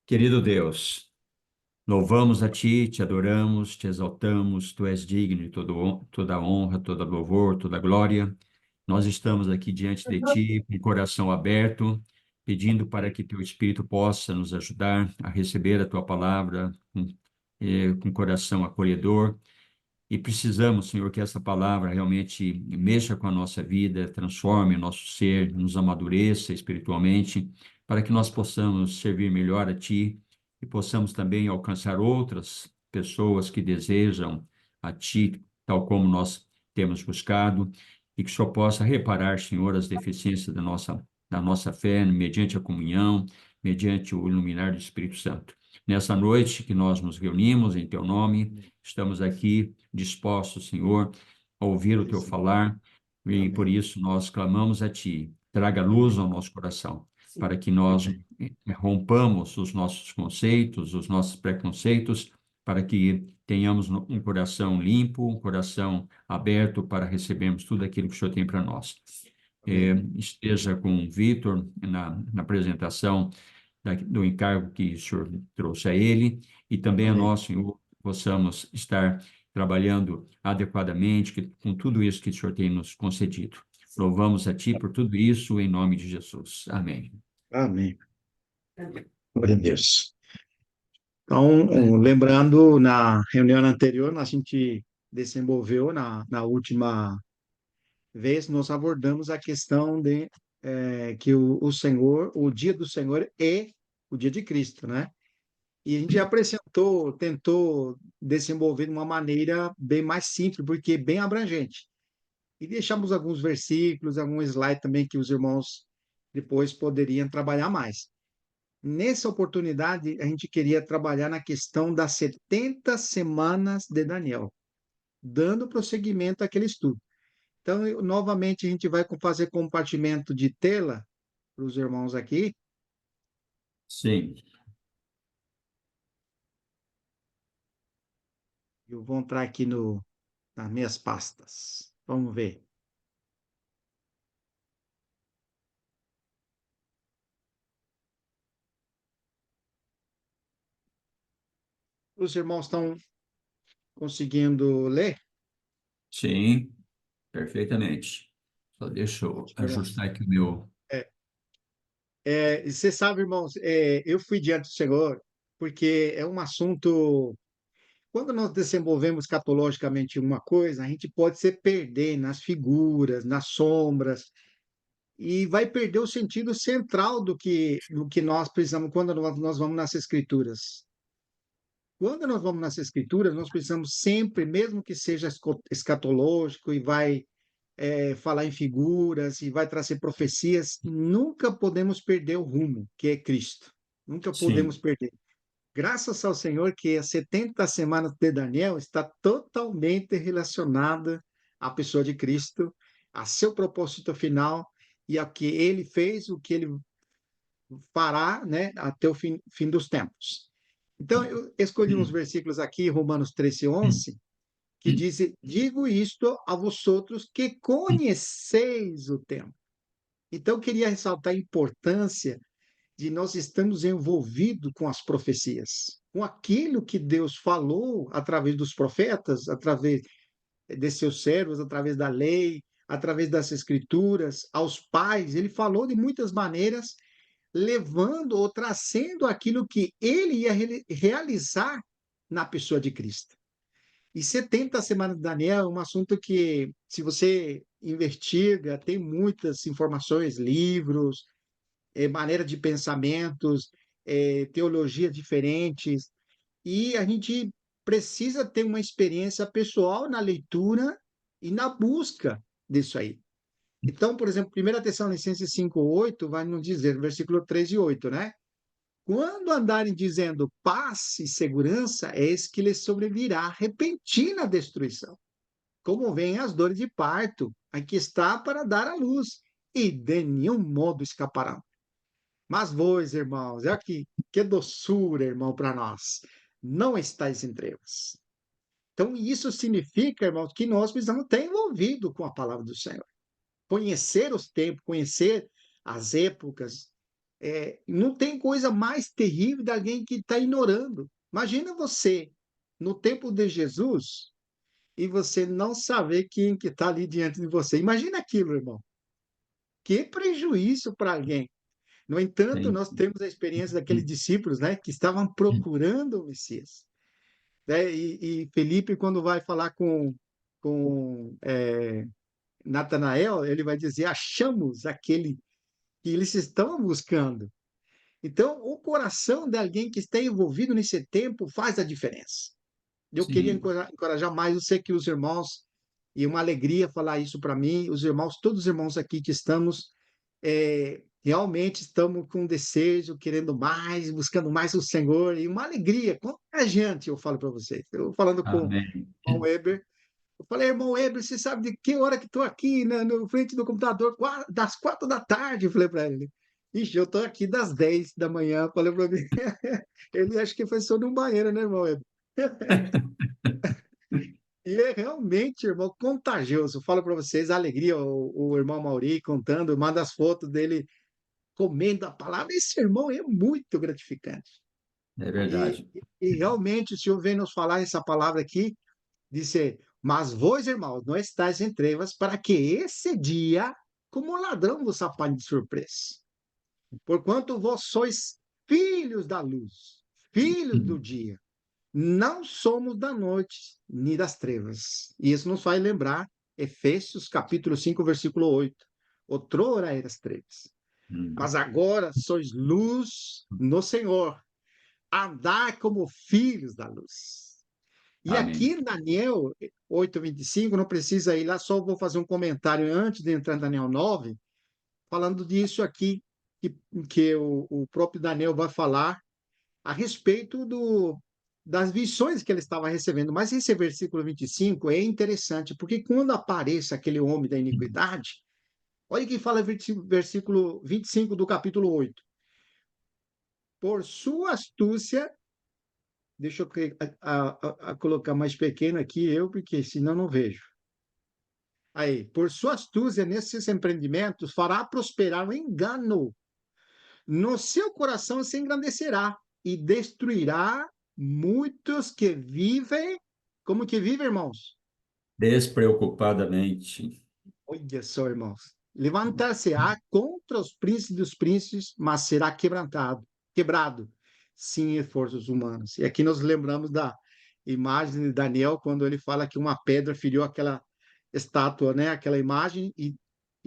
Querido Deus, louvamos a Ti, te adoramos, te exaltamos, Tu és digno de toda honra, toda louvor, toda glória. Nós estamos aqui diante de Ti, com o coração aberto, pedindo para que Teu Espírito possa nos ajudar a receber a Tua palavra com coração acolhedor. E precisamos, Senhor, que essa palavra realmente mexa com a nossa vida, transforme o nosso ser, nos amadureça espiritualmente, para que nós possamos servir melhor a Ti e possamos também alcançar outras pessoas que desejam a Ti, tal como nós temos buscado, e que o Senhor possa reparar, Senhor, as deficiências da nossa fé, mediante a comunhão, mediante o iluminar do Espírito Santo. Nessa noite que nós nos reunimos em Teu nome, estamos aqui dispostos, Senhor, a ouvir o Teu falar, e por Amém. isso nós clamamos a Ti. Traga luz ao nosso coração, para que nós Amém. rompamos os nossos conceitos, os nossos preconceitos, para que tenhamos um coração limpo, um coração aberto para recebermos tudo aquilo que o Senhor tem para nós. Amém. Esteja com o Vitor na apresentação do encargo que o Senhor trouxe a ele, e também a Amém. nós, Senhor, possamos estar trabalhando adequadamente com tudo isso que o Senhor tem nos concedido. Louvamos a Ti por tudo isso, em nome de Jesus. Amém. Amém. Glória a Deus. Então, lembrando, na reunião anterior, a gente desenvolveu, na última vez, nós abordamos a questão de que o Senhor, o dia do Senhor é o dia de Cristo, né? E a gente apresentou, tentou desenvolver de uma maneira bem mais simples, porque bem abrangente. E deixamos alguns versículos, algum slide também que os irmãos depois poderiam trabalhar mais. Nessa oportunidade, a gente queria trabalhar na questão das 70 semanas de Daniel, dando prosseguimento àquele estudo. Então, novamente, a gente vai fazer compartimento de tela para os irmãos aqui. Sim. Eu vou entrar aqui nas minhas pastas. Vamos ver. Os irmãos estão conseguindo ler? Sim, perfeitamente. Só deixa eu Irmãos? ajustar aqui o meu. É, e você sabe, irmãos, eu fui diante do Senhor porque é um assunto. Quando nós desenvolvemos catologicamente uma coisa, a gente pode se perder nas figuras, nas sombras, e vai perder o sentido central do que nós precisamos quando nós vamos nas Escrituras. Quando nós vamos nas Escrituras, nós precisamos sempre, mesmo que seja escatológico e vai falar em figuras e vai trazer profecias, nunca podemos perder o rumo, que é Cristo. Nunca podemos Sim, perder. Graças ao Senhor que as 70 semanas de Daniel está totalmente relacionada à pessoa de Cristo, a seu propósito final e ao que ele fez, o que ele fará, né, até o fim dos tempos. Então, eu escolhi uns versículos aqui, Romanos 13, 11, que diz: Digo isto a vosotros que conheceis o tempo. Então, eu queria ressaltar a importância de nós estarmos envolvidos com as profecias, com aquilo que Deus falou através dos profetas, através de seus servos, através da lei, através das escrituras, aos pais. Ele falou de muitas maneiras, levando ou trazendo aquilo que ele ia realizar na pessoa de Cristo. E 70 semanas de Daniel é um assunto que, se você investiga, tem muitas informações, livros, maneira de pensamentos, teologias diferentes, e a gente precisa ter uma experiência pessoal na leitura e na busca disso aí. Então, por exemplo, 1 Tessalonicenses 5:8 vai nos dizer, versículo 3 e 8, né? Quando andarem dizendo paz e segurança, eis que lhes sobrevirá repentina destruição, como vêm as dores de parto, aqui está para dar à luz, e de nenhum modo escaparão. Mas vós, irmãos, é aqui, que doçura, irmão, para nós. Não estáis em trevas. Então, isso significa, irmãos, que nós precisamos estar envolvidos com a palavra do Senhor. Conhecer os tempos, conhecer as épocas. Não tem coisa mais terrível de alguém que está ignorando. Imagina você, no tempo de Jesus, e você não saber quem que está ali diante de você. Imagina aquilo, irmão. Que prejuízo para alguém. No entanto, Sim, nós temos a experiência daqueles discípulos, né, que estavam procurando o Messias. Né? E Felipe, quando vai falar com Natanael, ele vai dizer: achamos aquele que eles estão buscando. Então, o coração de alguém que está envolvido nesse tempo faz a diferença. Eu queria sim. encorajar mais, eu sei que os irmãos, e uma alegria falar isso para mim, os irmãos, todos os irmãos aqui que estamos, realmente estamos com desejo, querendo mais, buscando mais o Senhor, e uma alegria contagiante, eu falo para vocês. Eu falando com o Amém. irmão Weber, eu falei, irmão Weber, você sabe de que hora que estou aqui no frente do computador? Das 4 da tarde, eu falei para ele. Ixi, eu estou aqui das 10 da manhã, falei para mim. Ele acho que foi só num banheiro, né, irmão Weber? E é realmente, irmão, contagioso. Eu falo para vocês a alegria, o irmão Mauri contando, manda as fotos dele comendo a palavra. Esse irmão é muito gratificante. É E, verdade. e realmente o Senhor vem nos falar essa palavra aqui, disse, mas vós, irmãos, não estáis em trevas para que esse dia, como um ladrão, vos apanhe de surpresa. Porquanto vós sois filhos da luz, filhos do dia. Não somos da noite, nem das trevas. E isso nos faz lembrar Efésios capítulo 5, versículo 8. Outrora eras trevas, Hum. mas agora sois luz no Senhor. Andar como filhos da luz. E aqui Amém. em Daniel 8:25, não precisa ir lá, só vou fazer um comentário antes de entrar em Daniel 9, falando disso aqui, que, que o próprio Daniel vai falar a respeito das visões que ele estava recebendo. Mas esse versículo 25 é interessante, porque quando aparece aquele homem da iniquidade, olha o que fala o versículo 25 do capítulo 8. Por sua astúcia, deixa eu colocar mais pequeno aqui, porque senão não vejo. Aí, por sua astúcia nesses empreendimentos, fará prosperar o engano. No seu coração se engrandecerá e destruirá muitos que vivem. Como que vivem, irmãos? Despreocupadamente. Olha só, irmãos. Levantar-se-á contra os príncipes dos príncipes, mas será quebrado, sim, esforços humanos. E aqui nós lembramos da imagem de Daniel, quando ele fala que uma pedra feriu aquela estátua, né? Aquela imagem, e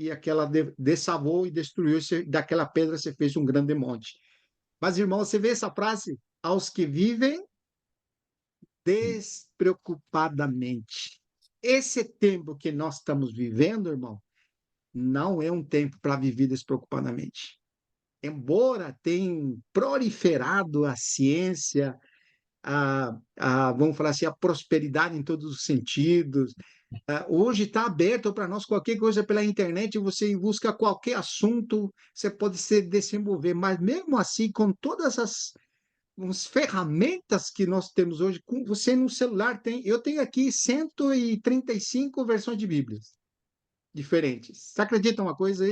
aquela dessavou e destruiu, daquela pedra se fez um grande monte. Mas, irmão, você vê essa frase? Aos que vivem despreocupadamente. Esse tempo que nós estamos vivendo, irmão, não é um tempo para viver despreocupadamente. Embora tenha proliferado a ciência, vamos falar assim, a prosperidade em todos os sentidos, hoje está aberto para nós qualquer coisa pela internet, você busca qualquer assunto, você pode se desenvolver, mas mesmo assim, com todas as ferramentas que nós temos hoje, você no celular tem, eu tenho aqui 135 versões de Bíblias diferentes. Você acredita uma coisa?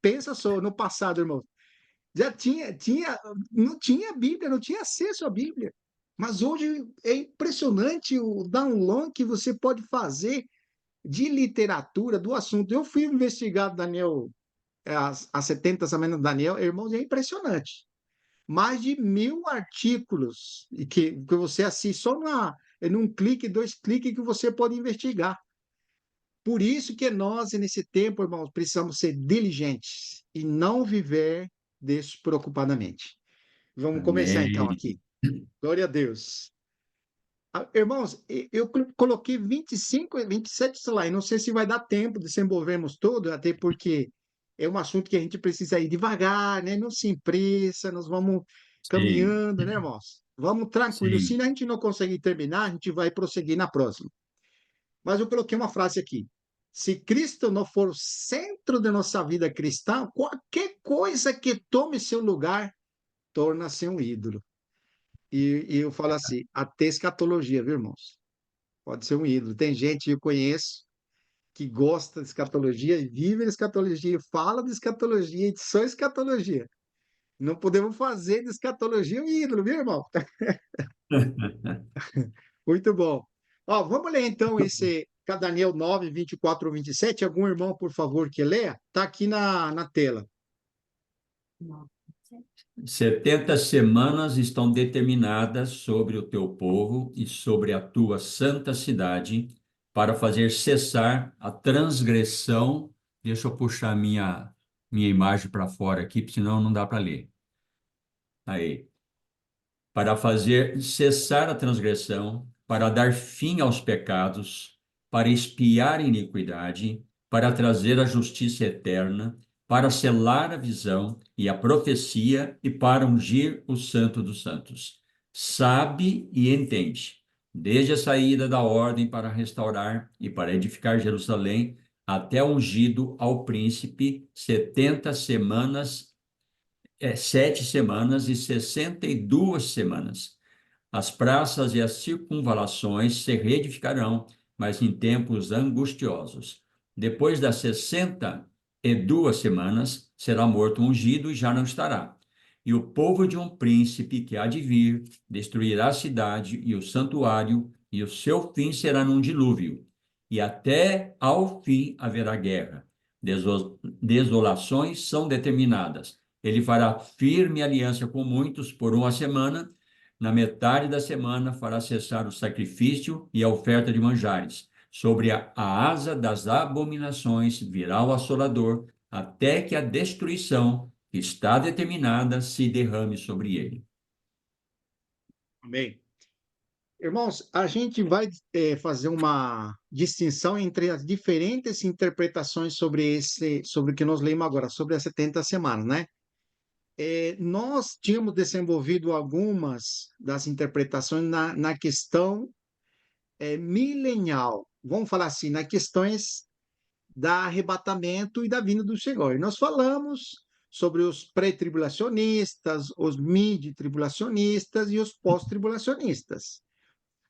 Pensa só, no passado, irmão, já não tinha Bíblia, não tinha acesso à Bíblia. Mas hoje é impressionante o download que você pode fazer de literatura do assunto. Eu fui investigar Daniel, as 70 semanas de Daniel, irmãos, é impressionante. Mais de 1.000 artigos e que você assiste só num clique, 2 cliques que você pode investigar. Por isso que nós, nesse tempo, irmãos, precisamos ser diligentes e não viver despreocupadamente. Vamos começar então Amém. aqui. Glória a Deus. Irmãos, eu coloquei 25, 27 slides. Não sei se vai dar tempo de desenvolvermos tudo, até porque é um assunto que a gente precisa ir devagar, né? Não se impressa, nós vamos Sim, caminhando, né, irmãos? Vamos tranquilo. Se sim. a gente não conseguir terminar, a gente vai prosseguir na próxima. Mas eu coloquei uma frase aqui. Se Cristo não for o centro da nossa vida cristã, qualquer coisa que tome seu lugar torna-se um ídolo. E eu falo assim, até escatologia, viu, irmãos? Pode ser um ídolo. Tem gente que eu conheço que gosta de escatologia e vive de escatologia, e fala de escatologia e só escatologia. Não podemos fazer de escatologia um ídolo, viu, irmão? Muito bom. Ó, vamos ler então esse Daniel 9, 24 ou 27. Algum irmão, por favor, que leia? Está aqui na tela. 70 semanas estão determinadas sobre o teu povo e sobre a tua santa cidade para fazer cessar a transgressão. Deixa eu puxar minha imagem para fora aqui, porque senão não dá para ler. Aí. Para fazer cessar a transgressão, para dar fim aos pecados, para expiar a iniquidade, para trazer a justiça eterna, para selar a visão e a profecia e para ungir o Santo dos Santos. Sabe e entende, desde a saída da ordem para restaurar e para edificar Jerusalém, até ungido ao príncipe, 70 semanas 7 semanas e 62 semanas. As praças e as circunvalações se reedificarão, mas em tempos angustiosos. Depois das 62 semanas, será morto o ungido e já não estará. E o povo de um príncipe que há de vir destruirá a cidade e o santuário, e o seu fim será num dilúvio. E até ao fim haverá guerra. Desolações são determinadas. Ele fará firme aliança com muitos por uma semana. Na metade da semana fará cessar o sacrifício e a oferta de manjares. Sobre a asa das abominações virá o assolador, até que a destruição que está determinada se derrame sobre ele. Amém. Irmãos, a gente vai fazer uma distinção entre as diferentes interpretações sobre o que nós lemos agora, sobre as 70 semanas, né? Nós tínhamos desenvolvido algumas das interpretações na questão milenial, vamos falar assim, nas questões da arrebatamento e da vinda do Senhor. E nós falamos sobre os pré-tribulacionistas, os mid-tribulacionistas e os pós-tribulacionistas.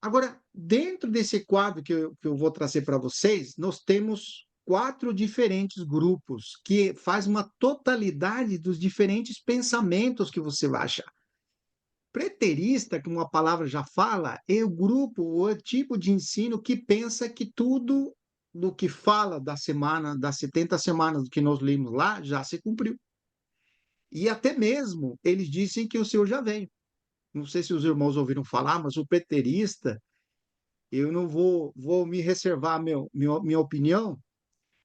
Agora, dentro desse quadro que eu vou trazer para vocês, nós temos quatro diferentes grupos que faz uma totalidade dos diferentes pensamentos que você vai achar. Preterista, como a palavra já fala, é o grupo, ou o tipo de ensino que pensa que tudo do que fala da semana, das 70 semanas que nós lemos lá, já se cumpriu. E até mesmo eles dizem que o Senhor já veio. Não sei se os irmãos ouviram falar, mas o preterista, eu não vou me reservar minha opinião,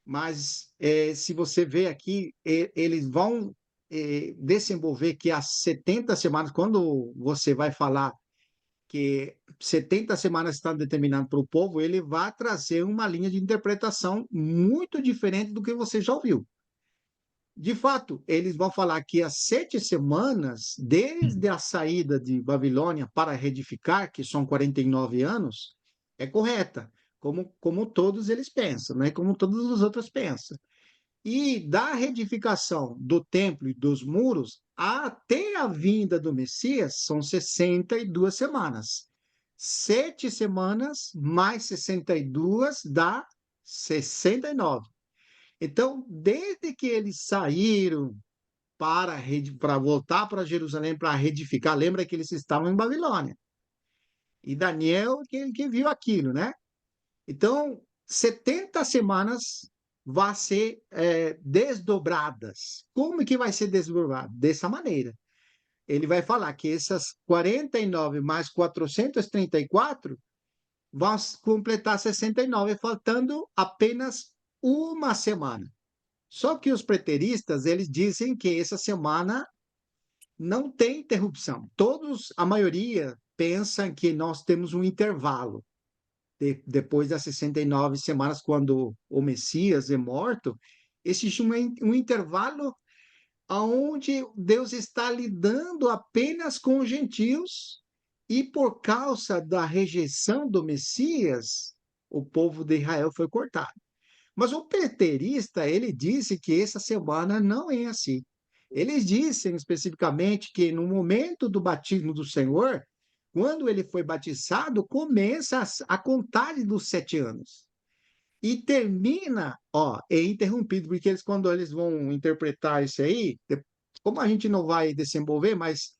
mas se você vê aqui, eles vão desenvolver que as 70 semanas, quando você vai falar que 70 semanas está determinado para o povo, ele vai trazer uma linha de interpretação muito diferente do que você já ouviu. De fato, eles vão falar que as 7 semanas, desde a saída de Babilônia para reedificar, que são 49 anos, é correta, como todos eles pensam, né? Como todos os outros pensam. E da reedificação do templo e dos muros até a vinda do Messias são 62 semanas. 7 semanas mais 62 dá 69. Então, desde que eles saíram para voltar para Jerusalém para reedificar, lembra que eles estavam em Babilônia. E Daniel que viu aquilo, né? Então, 70 semanas vão ser desdobradas. Como que vai ser desdobrado? Dessa maneira. Ele vai falar que essas 49 mais 434 vão completar 69, faltando apenas uma semana. Só que os preteristas, eles dizem que essa semana não tem interrupção. Todos, a maioria, pensa que nós temos um intervalo depois das 69 semanas, quando o Messias é morto, existe um intervalo onde Deus está lidando apenas com os gentios e por causa da rejeição do Messias, o povo de Israel foi cortado. Mas o preterista, ele disse que essa semana não é assim. Eles dizem especificamente que no momento do batismo do Senhor, quando ele foi batizado, começa a contagem dos 7 anos. E termina, ó, é interrompido, porque quando eles vão interpretar isso aí, como a gente não vai desenvolver, mas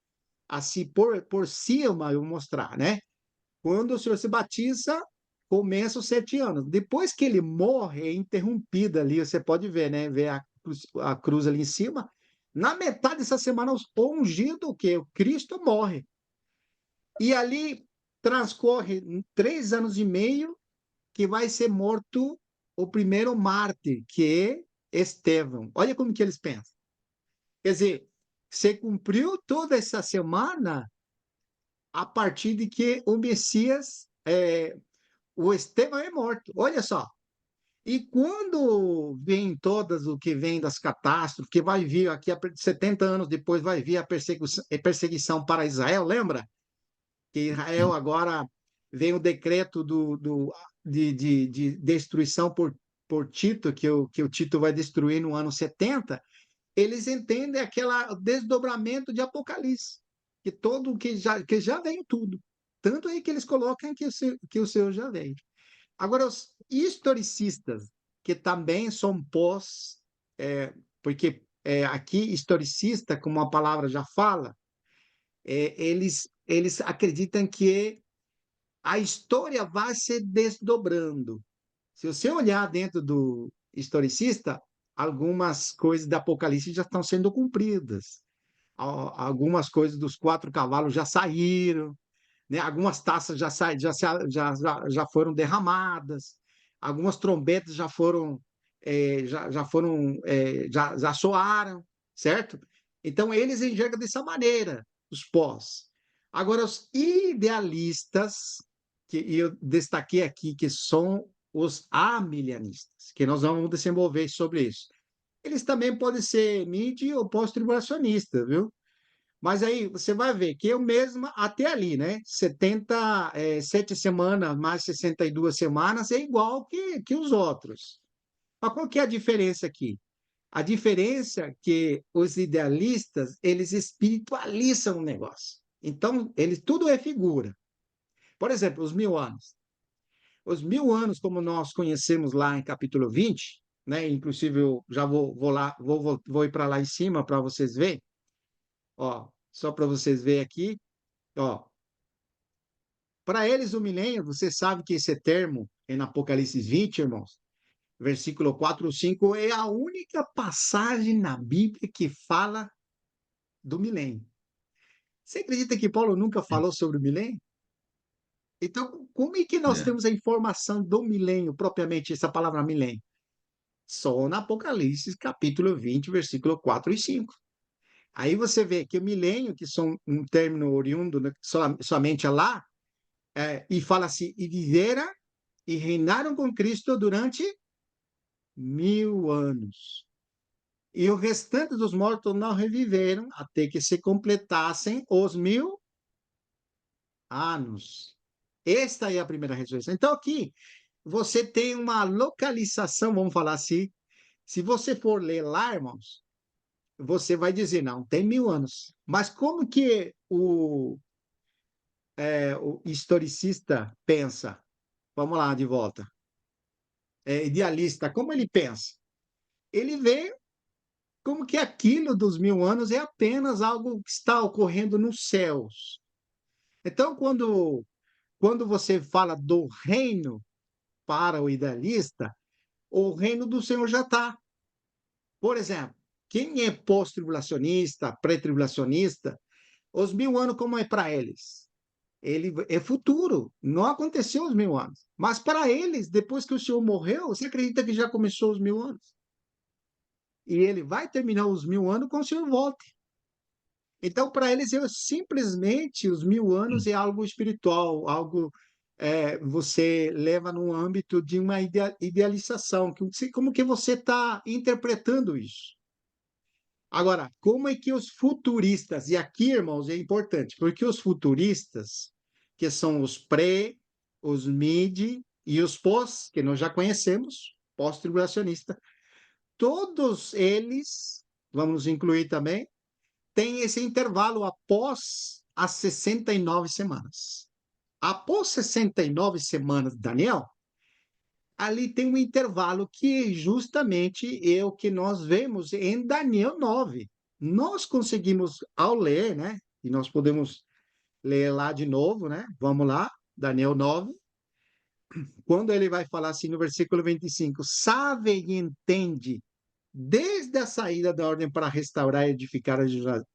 assim, por cima, eu vou mostrar, né? Quando o Senhor se batiza, começa os 7 anos. Depois que ele morre, é interrompida ali, você pode ver, né? Ver a cruz ali em cima. Na metade dessa semana, o ungido, o quê? O Cristo morre. E ali transcorre 3 anos e meio que vai ser morto o primeiro mártir, que é Estevão. Olha como que eles pensam. Quer dizer, você cumpriu toda essa semana a partir de que o Messias, o Estevão é morto. Olha só. E quando vem todas o que vem das catástrofes, que vai vir aqui a 70 anos depois, vai vir a perseguição para Israel, lembra? Que Israel agora vem o decreto de destruição por Tito, que o Tito vai destruir no ano 70. Eles entendem aquele desdobramento de Apocalipse, que todo que já veio tudo. Tanto aí que eles colocam que o Senhor já veio. Agora, os historicistas, que também são porque aqui historicista, como a palavra já fala, eles acreditam que a história vai se desdobrando. Se você olhar dentro do historicista, algumas coisas do Apocalipse já estão sendo cumpridas. Algumas coisas dos 4 cavalos já saíram, né? Algumas taças já foram derramadas, algumas trombetas já soaram, certo? Então eles enxergam dessa maneira os pós. Agora os idealistas, que eu destaquei aqui, que são os amilianistas, que nós vamos desenvolver sobre isso. Eles também podem ser mid ou pós-tribulacionistas, viu? Mas aí você vai ver que eu mesma, até ali, né? 7 semanas mais 62 semanas é igual que os outros. Mas qual que é a diferença aqui? A diferença é que os idealistas, eles espiritualizam o negócio. Então, tudo é figura. Por exemplo, os 1.000 anos. Os 1.000 anos, como nós conhecemos lá em capítulo 20, né? Inclusive, eu já vou lá, vou ir para lá em cima para vocês verem. Ó, só para vocês verem aqui. Ó, para eles, o milênio, você sabe que esse termo, em Apocalipse 20, irmãos, versículo 4 ou 5, é a única passagem na Bíblia que fala do milênio. Você acredita que Paulo nunca falou sobre o milênio? Então, como é que nós É. temos a informação do milênio, propriamente essa palavra milênio? Só no Apocalipse, capítulo 20, versículo 4 e 5. Aí você vê que o milênio, que são um término oriundo somente lá, e fala assim, e viveram e reinaram com Cristo durante 1.000 anos. E o restante dos mortos não reviveram até que se completassem os 1.000 anos. Esta é a primeira ressurreição. Então, aqui, você tem uma localização, vamos falar assim. Se você for ler lá, irmãos, você vai dizer, não, tem 1.000 anos. Mas como que o historicista pensa? Vamos lá, de volta. Idealista, como ele pensa? Ele vê como que aquilo dos 1.000 anos é apenas algo que está ocorrendo nos céus. Então, quando você fala do reino para o idealista, o reino do Senhor já está. Por exemplo, quem é pós-tribulacionista, pré-tribulacionista, os 1.000 anos, como é para eles? Ele é futuro, não aconteceu os 1.000 anos. Mas para eles, depois que o Senhor morreu, você acredita que já começou os 1.000 anos? E ele vai terminar os 1.000 anos quando o Senhor volte. Então, para eles, simplesmente os 1.000 anos é algo espiritual, algo você leva no âmbito de uma idealização. Como que você está interpretando isso? Agora, como é que os futuristas, e aqui, irmãos, é importante, porque os futuristas, que são os pré, os mid e os pós, que nós já conhecemos, pós-tribulacionista, todos eles, vamos incluir também, tem esse intervalo após as 69 semanas. Após 69 semanas, Daniel, ali tem um intervalo que justamente é o que nós vemos em Daniel 9. nós conseguimos, ao ler, né? E nós podemos ler lá de novo, né? Vamos lá, Daniel 9, quando ele vai falar assim no versículo 25: sabe e entende, desde a saída da ordem para restaurar e edificar a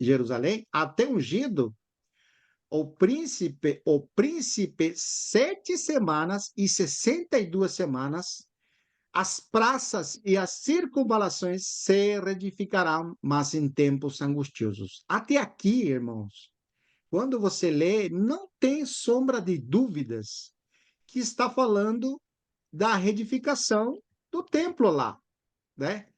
Jerusalém, até ungido, o príncipe 7 semanas e 62 semanas, as praças e as circunvalações se reedificarão, mas em tempos angustiosos. Até aqui, irmãos, quando você lê, não tem sombra de dúvidas que está falando da reedificação do templo lá, né?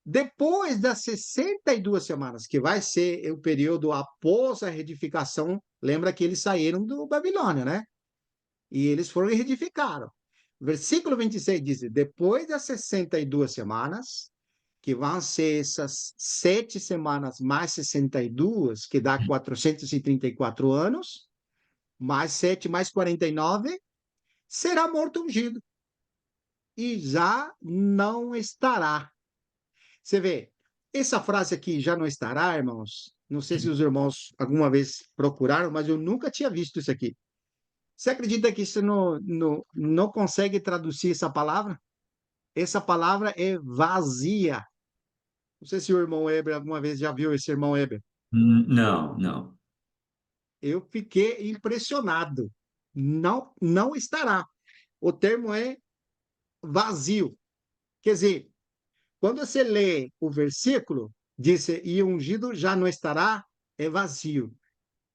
Depois das 62 semanas, que vai ser o período após a reedificação, lembra que eles saíram do Babilônia, né? E eles foram e reedificaram. Versículo 26 diz: depois das 62 semanas, que vão ser essas 7 semanas mais 62, que dá 434 anos, mais 7 mais 49, será morto ungido. E já não estará. Você vê, essa frase aqui, já não estará, irmãos. Não sei se os irmãos alguma vez procuraram, mas eu nunca tinha visto isso aqui. Você acredita que isso não consegue traduzir essa palavra? Essa palavra é vazia. Não sei se o irmão Heber alguma vez já viu esse irmão Heber. Não, não. Eu fiquei impressionado. Não, não estará. O termo é vazio. Quer dizer, quando você lê o versículo, diz, e ungido já não estará, é vazio.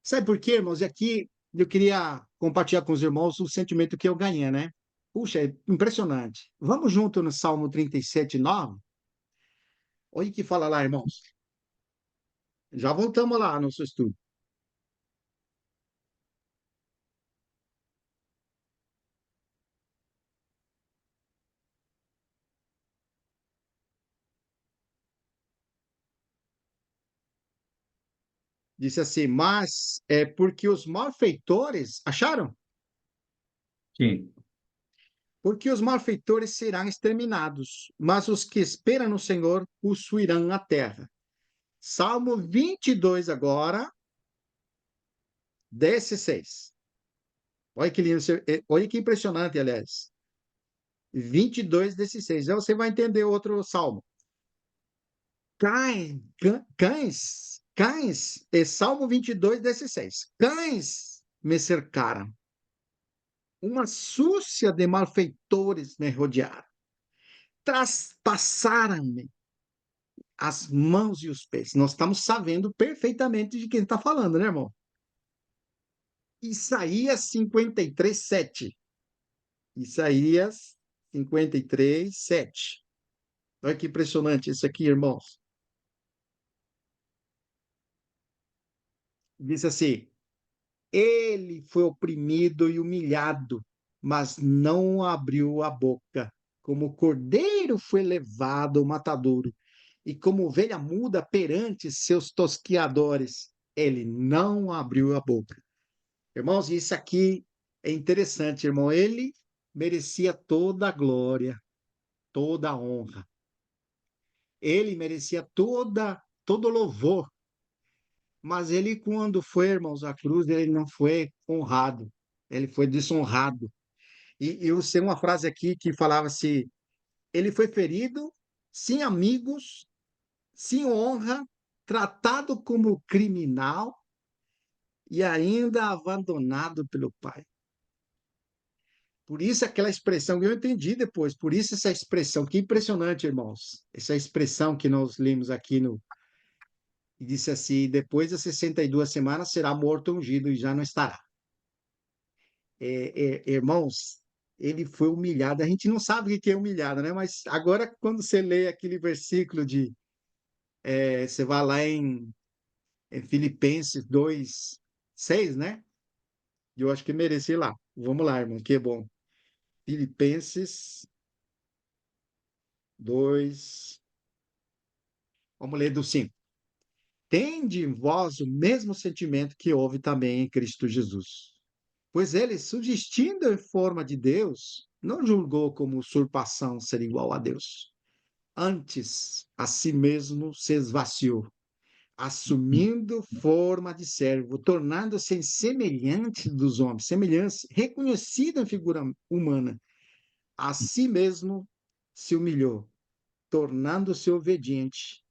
Sabe por quê, irmãos? E aqui eu queria compartilhar com os irmãos o sentimento que eu ganhei, né? Puxa, é impressionante. Vamos junto no Salmo 37:9. Olha o que fala lá, irmãos. Já voltamos lá no nosso estudo. Disse assim, mas é porque os malfeitores, acharam? Sim. Porque os malfeitores serão exterminados, mas os que esperam no Senhor possuirão a terra. Salmo 22 agora, 16. Olha que lindo, olha que impressionante, aliás. 22:16. Aí você vai entender outro salmo. Cães, é Salmo 22:16. Cães me cercaram, uma súcia de malfeitores me rodearam, traspassaram-me as mãos e os pés. Nós estamos sabendo perfeitamente de quem está falando, né, irmão? Isaías 53:7. Isaías 53:7. Olha que impressionante isso aqui, irmãos. Diz assim: ele foi oprimido e humilhado, mas não abriu a boca. Como cordeiro foi levado ao matadouro, e como ovelha muda perante seus tosquiadores, ele não abriu a boca. Irmãos, isso aqui é interessante, irmão. Ele merecia toda a glória, toda a honra. Ele merecia todo louvor. Mas ele, quando foi, irmãos, à cruz, ele não foi honrado. Ele foi desonrado. E eu sei uma frase aqui que falava assim: ele foi ferido, sem amigos, sem honra, tratado como criminal e ainda abandonado pelo Pai. Por isso aquela expressão, eu entendi depois, por isso essa expressão, que impressionante, irmãos. Essa expressão que nós lemos aqui no, e disse assim: depois das 62 semanas será morto ungido e já não estará. Irmãos, ele foi humilhado. A gente não sabe o que é humilhado, né? Mas agora, quando você lê aquele versículo você vai lá em Filipenses 2:6, né? Eu acho que mereci lá. Vamos lá, irmão, que é bom. Filipenses 2, vamos ler do 5. Tende em vós o mesmo sentimento que houve também em Cristo Jesus. Pois ele, subsistindo em forma de Deus, não julgou como usurpação ser igual a Deus. Antes, a si mesmo se esvaziou, assumindo forma de servo, tornando-se semelhante dos homens, semelhante, reconhecido em figura humana. A si mesmo se humilhou, tornando-se obediente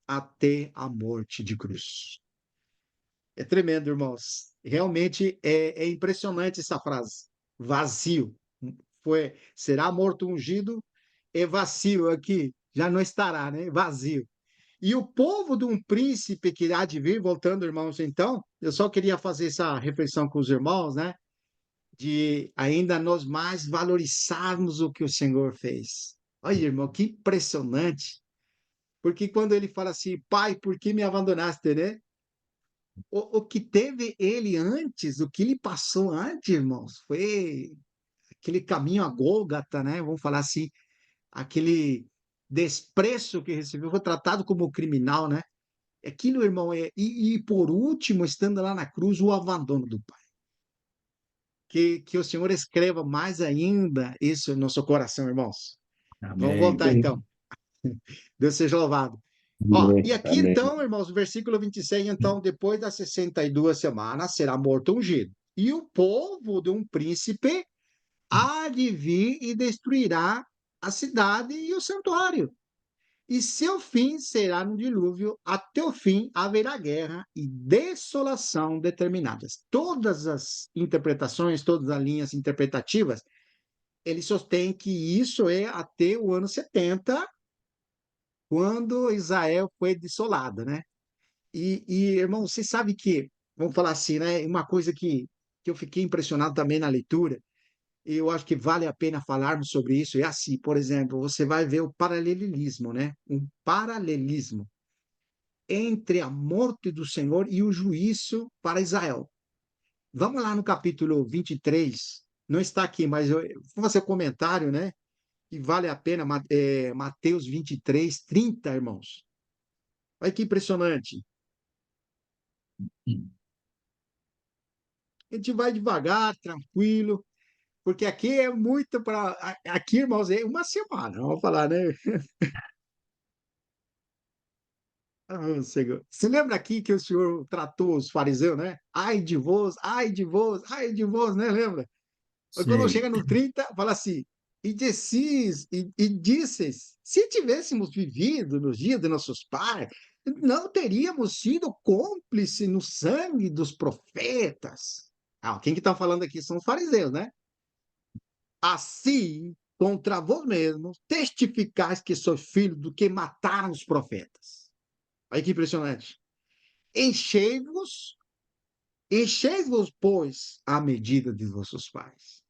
até a morte de cruz. É tremendo, irmãos. Realmente é impressionante essa frase. Vazio. Será morto ungido, é vazio aqui, já não estará, né? Vazio. E o povo de um príncipe que há de vir, voltando, irmãos, então, eu só queria fazer essa reflexão com os irmãos, né? De ainda nós mais valorizarmos o que o Senhor fez. Olha, irmão, que impressionante. Porque quando ele fala assim, pai, por que me abandonaste, né? O que teve ele antes, o que ele passou antes, irmãos, foi aquele caminho a Gólgota, né? Vamos falar assim, aquele desprezo que recebeu, foi tratado como criminal, né? Aquilo, irmão, e por último, estando lá na cruz, o abandono do Pai. Que o Senhor escreva mais ainda isso no nosso coração, irmãos. Vamos Amém. voltar então. Deus seja louvado. Ó, e Amém. aqui Amém. então, irmãos, o versículo 26, então, depois das 62 semanas, será morto ungido. E o povo de um príncipe há de vir e destruirá a cidade e o santuário. E seu fim será no dilúvio, até o fim haverá guerra e desolação determinadas. Todas as interpretações, todas as linhas interpretativas, ele sostém que isso é até o ano 70, quando Israel foi desolada, né? Irmão, você sabe que, vamos falar assim, né? Uma coisa que eu fiquei impressionado também na leitura, e eu acho que vale a pena falarmos sobre isso, é assim, por exemplo, você vai ver o paralelismo, né? Um paralelismo entre a morte do Senhor e o juízo para Israel. Vamos lá no capítulo 23, não está aqui, mas eu vou fazer um comentário, né? E vale a pena, Mateus 23, 30, irmãos. Olha que impressionante. A gente vai devagar, tranquilo, porque aqui é muito para. Aqui, irmãos, é uma semana, vamos falar, né? Ah, Senhor. Você lembra aqui que o Senhor tratou os fariseus, né? Ai de vós, ai de vós, ai de vós, né? Lembra? Mas quando Sim. chega no 30, fala assim: e dessis, e disses, se tivéssemos vivido nos dias de nossos pais, não teríamos sido cúmplices no sangue dos profetas. Ah, quem que está falando aqui são os fariseus, né? Assim, contra vós mesmos, testificais que sois filhos do que mataram os profetas. Olha que impressionante. Enchei-vos, enchei-vos, pois, à medida de vossos pais.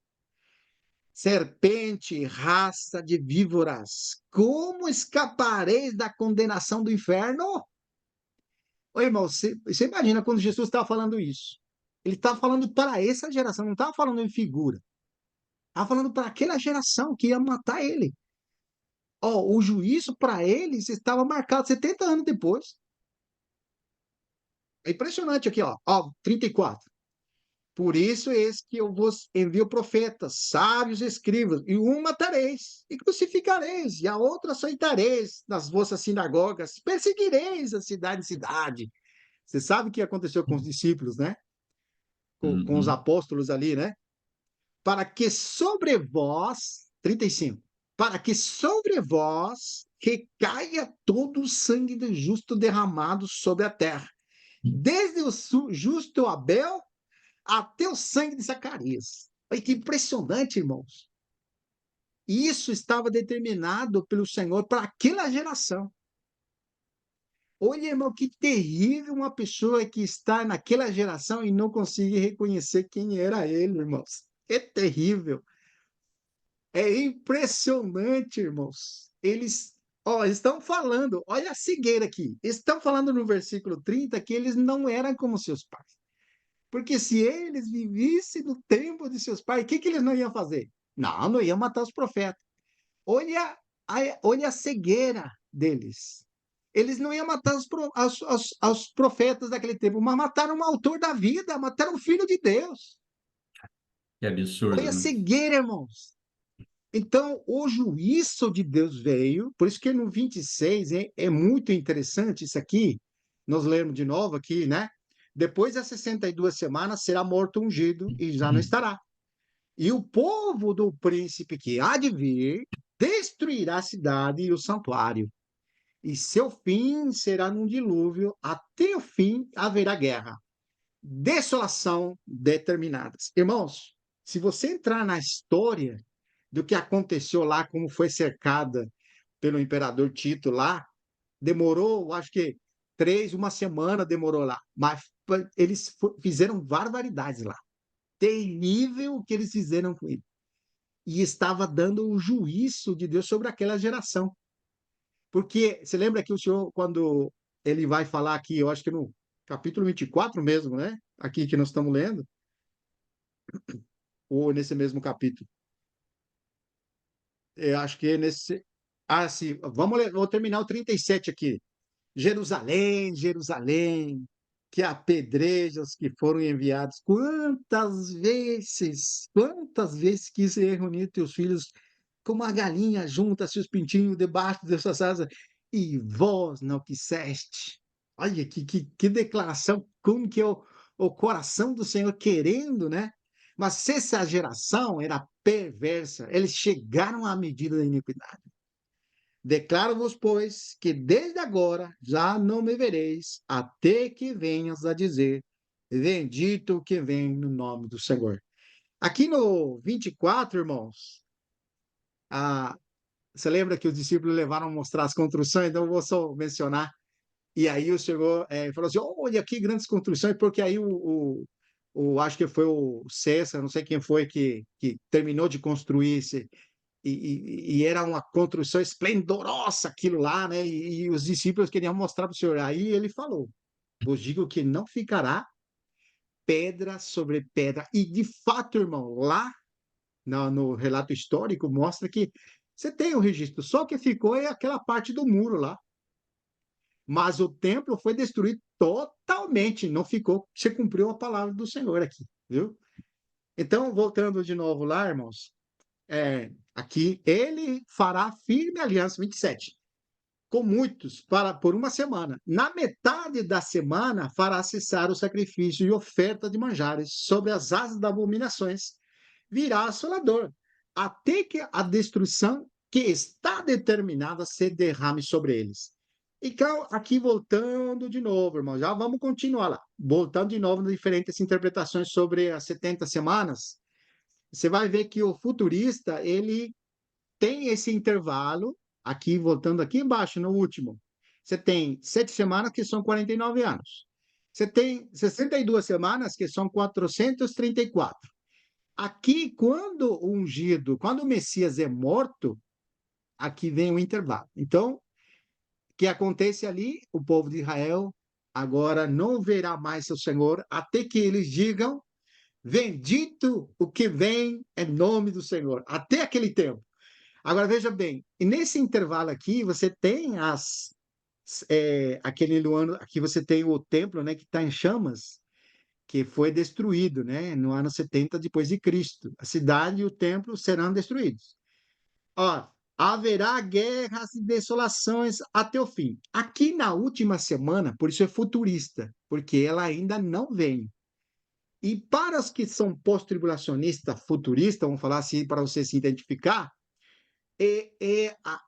Serpente, raça de víboras, como escapareis da condenação do inferno? Ô, irmão, você imagina quando Jesus estava falando isso. Ele estava falando para essa geração, não estava falando em figura. Estava falando para aquela geração que ia matar ele. Ó, o juízo para eles estava marcado 70 anos depois. É impressionante aqui, ó 34. Por isso eis que eu vos envio profetas, sábios, escribas, e um matareis, e crucificareis, e a outra açoitareis nas vossas sinagogas, perseguireis a cidade em cidade. Você sabe o que aconteceu com os discípulos, né? Com os Uhum. apóstolos ali, né? Para que sobre vós, 35, para que sobre vós recaia todo o sangue do justo derramado sobre a terra, desde o justo Abel até o sangue de Zacarias. Olha que impressionante, irmãos. Isso estava determinado pelo Senhor para aquela geração. Olha, irmão, que terrível uma pessoa que está naquela geração e não consegue reconhecer quem era ele, irmãos. É terrível. É impressionante, irmãos. Eles estão falando, olha a cegueira aqui. Estão falando no versículo 30 que eles não eram como seus pais. Porque se eles vivessem no tempo de seus pais, o que eles não iam fazer? Não, não iam matar os profetas. Olha olha a cegueira deles. Eles não iam matar os profetas daquele tempo, mas mataram o autor da vida, mataram o filho de Deus. Que Olha absurdo, a né? cegueira, irmãos. Então, o juízo de Deus veio, por isso que no 26 é muito interessante isso aqui, nós lemos de novo aqui, né? Depois das 62 semanas será morto ungido e já não estará. E o povo do príncipe que há de vir destruirá a cidade e o santuário. E seu fim será num dilúvio, até o fim haverá guerra, desolação determinadas. Irmãos, se você entrar na história do que aconteceu lá, como foi cercada pelo imperador Tito lá, demorou, acho que uma semana demorou lá, mas eles fizeram barbaridades lá. Terrível o que eles fizeram com ele. E estava dando o juízo de Deus sobre aquela geração. Porque você lembra que o Senhor, quando ele vai falar aqui, eu acho que no capítulo 24 mesmo, né? Aqui que nós estamos lendo, ou nesse mesmo capítulo. Eu acho que é nesse. Ah, sim. Vamos ler, vou terminar o 37 aqui. Jerusalém, Jerusalém, que apedreja os que foram enviados. Quantas vezes quis reunir teus filhos como a galinha junta seus pintinhos debaixo de suas asas, e vós não quiseste. Olha que declaração, como que é o coração do Senhor querendo, né? Mas essa geração era perversa, eles chegaram à medida da iniquidade. Declaro-vos, pois, que desde agora já não me vereis, até que venhas a dizer: bendito o que vem no nome do Senhor. Aqui no 24, irmãos, a, você lembra que os discípulos levaram a mostrar as construções? Então, eu vou só mencionar. E aí o Senhor falou assim: olha que grandes construções, porque aí acho que foi o César, não sei quem foi, que terminou de construir esse, e era uma construção esplendorosa aquilo lá, né? E os discípulos queriam mostrar para o Senhor. Aí ele falou: vos digo que não ficará pedra sobre pedra. E de fato, irmão, lá no relato histórico mostra que você tem o registro, só que ficou é aquela parte do muro lá. Mas o templo foi destruído totalmente, não ficou. Você cumpriu a palavra do Senhor aqui, viu? Então, voltando de novo lá, irmãos, aqui ele fará firme aliança, 27, com muitos por uma semana. Na metade da semana fará cessar o sacrifício e oferta de manjares sobre as asas das abominações. Virá assolador, até que a destruição que está determinada se derrame sobre eles. Então, aqui voltando de novo, irmão, já vamos continuar lá. Voltando de novo nas diferentes interpretações sobre as 70 semanas, você vai ver que o futurista, ele tem esse intervalo, aqui, voltando aqui embaixo, no último. Você tem 7 semanas, que são 49 anos. Você tem 62 semanas, que são 434. Aqui, quando o ungido, quando o Messias é morto, aqui vem o intervalo. Então, o que acontece ali? O povo de Israel agora não verá mais o Senhor até que eles digam: bendito o que vem em nome do Senhor. Até aquele tempo. Agora, veja bem, e nesse intervalo aqui, você tem aquele ano, aqui você tem o templo, né, que está em chamas, que foi destruído, né, no ano 70 depois de Cristo. A cidade e o templo serão destruídos. Ó, haverá guerras e desolações até o fim. Aqui na última semana, por isso é futurista, porque ela ainda não vem. E para os que são pós-tribulacionistas, futuristas, vamos falar assim para você se identificar,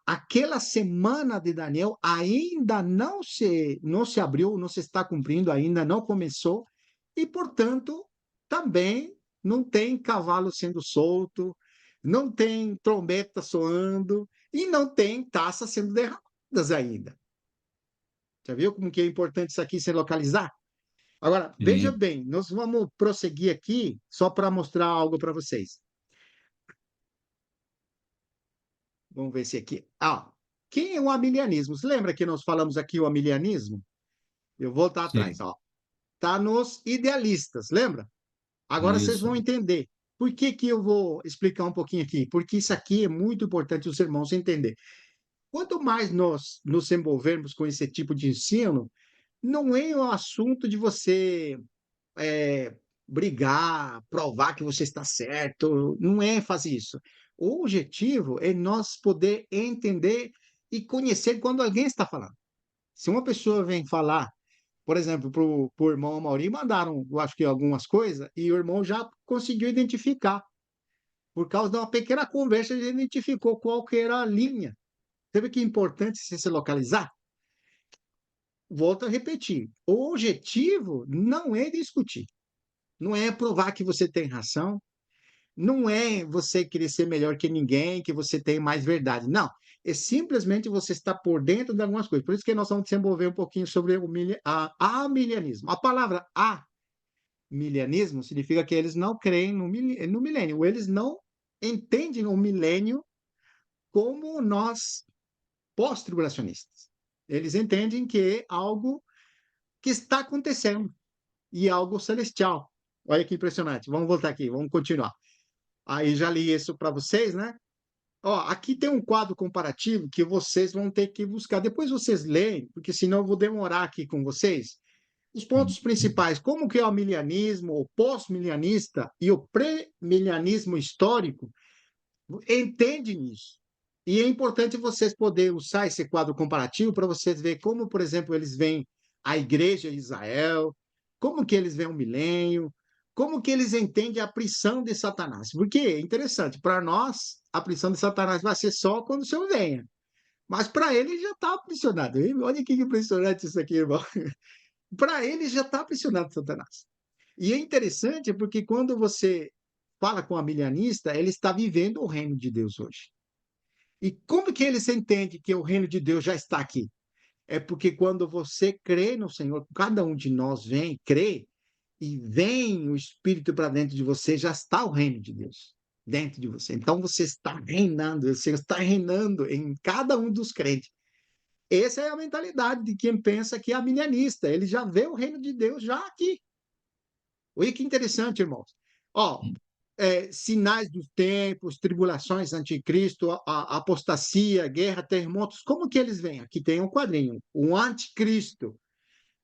aquela semana de Daniel ainda não se abriu, não se está cumprindo, ainda não começou, e, portanto, também não tem cavalo sendo solto, não tem trombeta soando, e não tem taças sendo derramadas ainda. Já viu como que é importante isso aqui se localizar? Agora, veja Sim, bem, nós vamos prosseguir aqui só para mostrar algo para vocês. Vamos ver se aqui. Quem é o amilianismo? Você lembra que nós falamos aqui o amilianismo? Eu vou voltar atrás, sim, ó. Tá nos idealistas, lembra? Agora vocês isso. vão entender. Por que que eu vou explicar um pouquinho aqui? Porque isso aqui é muito importante os irmãos entender. Quanto mais nós nos envolvermos com esse tipo de ensino, não é um assunto de você é, brigar, provar que você está certo, não é fazer isso. O objetivo é nós poder entender e conhecer quando alguém está falando. Se uma pessoa vem falar Por exemplo, para o irmão Amaury mandaram, eu acho que algumas coisas, e o irmão já conseguiu identificar. Por causa de uma pequena conversa, ele identificou qual que era a linha. Você vê que é importante você se localizar? Volto a repetir, o objetivo não é discutir, não é provar que você tem razão, não é você querer ser melhor que ninguém, que você tem mais verdade. Não. É simplesmente você estar por dentro de algumas coisas. Por isso que nós vamos desenvolver um pouquinho sobre o amilianismo. A palavra amilianismo significa que eles não creem no milênio. Eles não entendem o milênio como nós, pós-tribulacionistas. Eles entendem que é algo que está acontecendo e algo celestial. Olha que impressionante. Vamos voltar aqui, vamos continuar. Aí já li isso para vocês, né? Ó, aqui tem um quadro comparativo que vocês vão ter que buscar. Depois vocês leem, porque senão eu vou demorar aqui com vocês. Os pontos principais, como que é o milianismo, o pós-milianista e o pré-milianismo histórico, entendem isso. E é importante vocês poderem usar esse quadro comparativo para vocês verem como, por exemplo, eles veem a igreja de Israel, como que eles veem o milênio, como que eles entendem a prisão de Satanás. Porque é interessante, para nós, a prisão de Satanás vai ser só quando o Senhor venha. Mas para ele já está aprisionado. Olha que impressionante isso aqui, irmão. Para ele já está aprisionado Satanás. E é interessante porque quando você fala com a milianista, ele está vivendo o reino de Deus hoje. E como que eles entendem que o reino de Deus já está aqui? É porque quando você crê no Senhor, cada um de nós vem, crê, e vem o Espírito para dentro de você, já está o reino de Deus dentro de você. Então você está reinando, você está reinando em cada um dos crentes. Essa é a mentalidade de quem pensa que é milianista. Ele já vê o reino de Deus já aqui. Olha que interessante, irmãos. Ó, sinais dos tempos, tribulações, anticristo, a apostasia, guerra, terremotos, como que eles vêm? Aqui tem um quadrinho, o anticristo,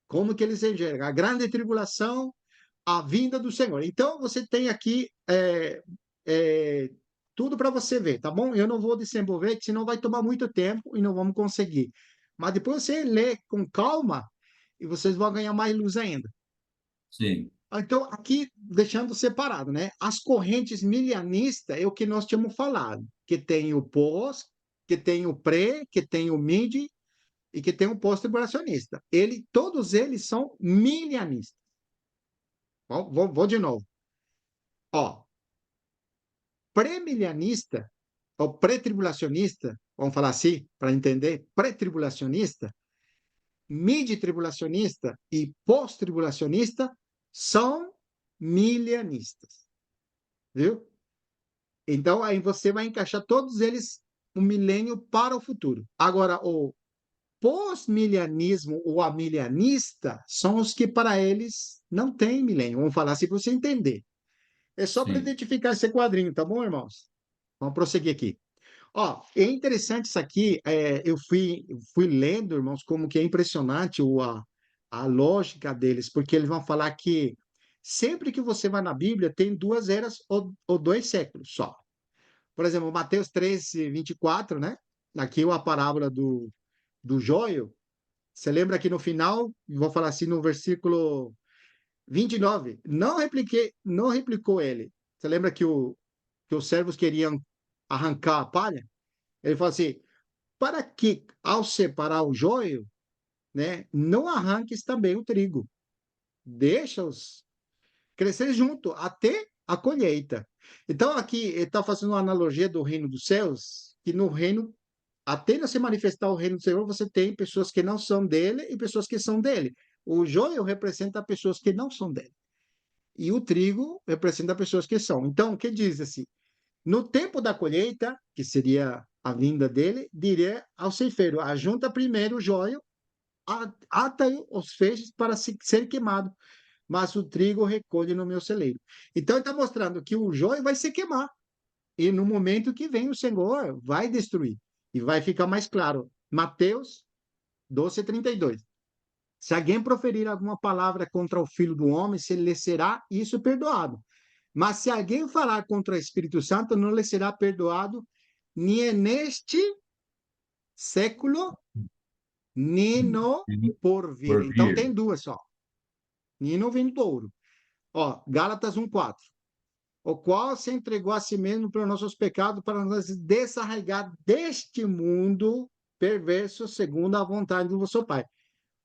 como que eles enxergam? A grande tribulação, a vinda do Senhor. Então, você tem aqui é, tudo para você ver, tá bom? Eu não vou desenvolver, que senão vai tomar muito tempo e não vamos conseguir. Mas depois você lê com calma e vocês vão ganhar mais luz ainda. Sim, Então, aqui, deixando separado, né? As correntes milianistas é o que nós tínhamos falado, que tem o pós, que tem o pré, que tem o mid e que tem o pós-tribulacionista. Todos eles são milianistas. Vou de novo. Ó, pré-milianista, ou pré-tribulacionista, vamos falar assim, para entender, pré-tribulacionista, mid-tribulacionista e pós-tribulacionista são milianistas, viu? Então, aí você vai encaixar todos eles um milênio para o futuro. Agora, o pós-milianismo ou amilianista são os que, para eles, não tem milênio. Vamos falar assim para você entender. É só para sim. identificar esse quadrinho, tá bom, irmãos? Vamos prosseguir aqui. Ó, é interessante isso aqui. Eu fui lendo, irmãos, como que é impressionante a lógica deles, porque eles vão falar que sempre que você vai na Bíblia, tem duas eras ou dois séculos só. Por exemplo, Mateus 13, 24, né? Aqui a parábola do joio. Você lembra que no final, vou falar assim no versículo 29, não replicou ele. Você lembra que os servos queriam arrancar a palha? Ele falou assim: para que ao separar o joio, né, não arranques também o trigo. Deixa-os crescer junto até a colheita. Então, aqui ele está fazendo uma analogia do reino dos céus, que no reino, até não se manifestar o reino do Senhor, você tem pessoas que não são dele e pessoas que são dele. O joio representa pessoas que não são dele. E o trigo representa pessoas que são. Então, o que diz assim? No tempo da colheita, que seria a vinda dele, diria ao ceifeiro: ajunta primeiro o joio, ata os feixes para ser queimado, mas o trigo recolhe no meu celeiro. Então, ele está mostrando que o joio vai se queimar. E no momento que vem o Senhor, vai destruir. E vai ficar mais claro. Mateus 12:32. Se alguém proferir alguma palavra contra o Filho do Homem, se lhe será isso perdoado. Mas se alguém falar contra o Espírito Santo, não lhe será perdoado, nem neste século, Nino Porvir. Por Então vir. tem duas só. Nino vinho do ouro. Ó, Gálatas 1:4. O qual se entregou a si mesmo pelos nossos pecados para nos desarraigar deste mundo perverso segundo a vontade do vosso Pai.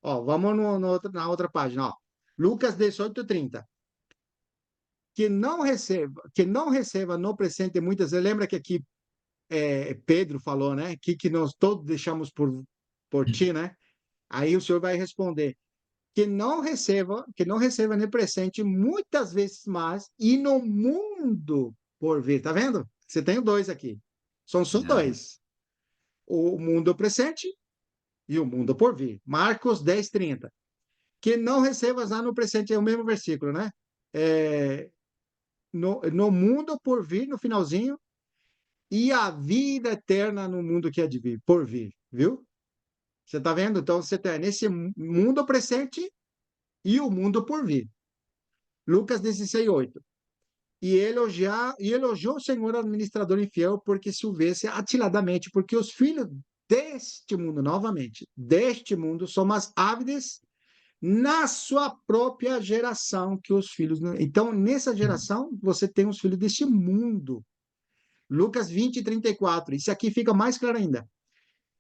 Ó, vamos na outra página, ó. Lucas 18:30. Que não receba no presente muitas. Você lembra que aqui Pedro falou, né? Que nós todos deixamos por ti, né? Aí o Senhor vai responder que não receba no presente muitas vezes mais e no mundo por vir. Tá vendo? Você tem dois aqui. São só Ah, dois. O mundo presente e o mundo por vir. Marcos 10:30. Que não recebas lá no presente, é o mesmo versículo, né? É, no mundo por vir, no finalzinho, e a vida eterna no mundo que há de vir, por vir, viu? Você está vendo? Então, você tem nesse mundo presente e o mundo por vir. Lucas 16:8. E elogiou o Senhor administrador infiel, porque se o vesse atiladamente, porque os filhos deste mundo, novamente, deste mundo, são mais ávidos na sua própria geração que os filhos. Então, nessa geração, você tem os filhos deste mundo. Lucas 20:34. Isso aqui fica mais claro ainda.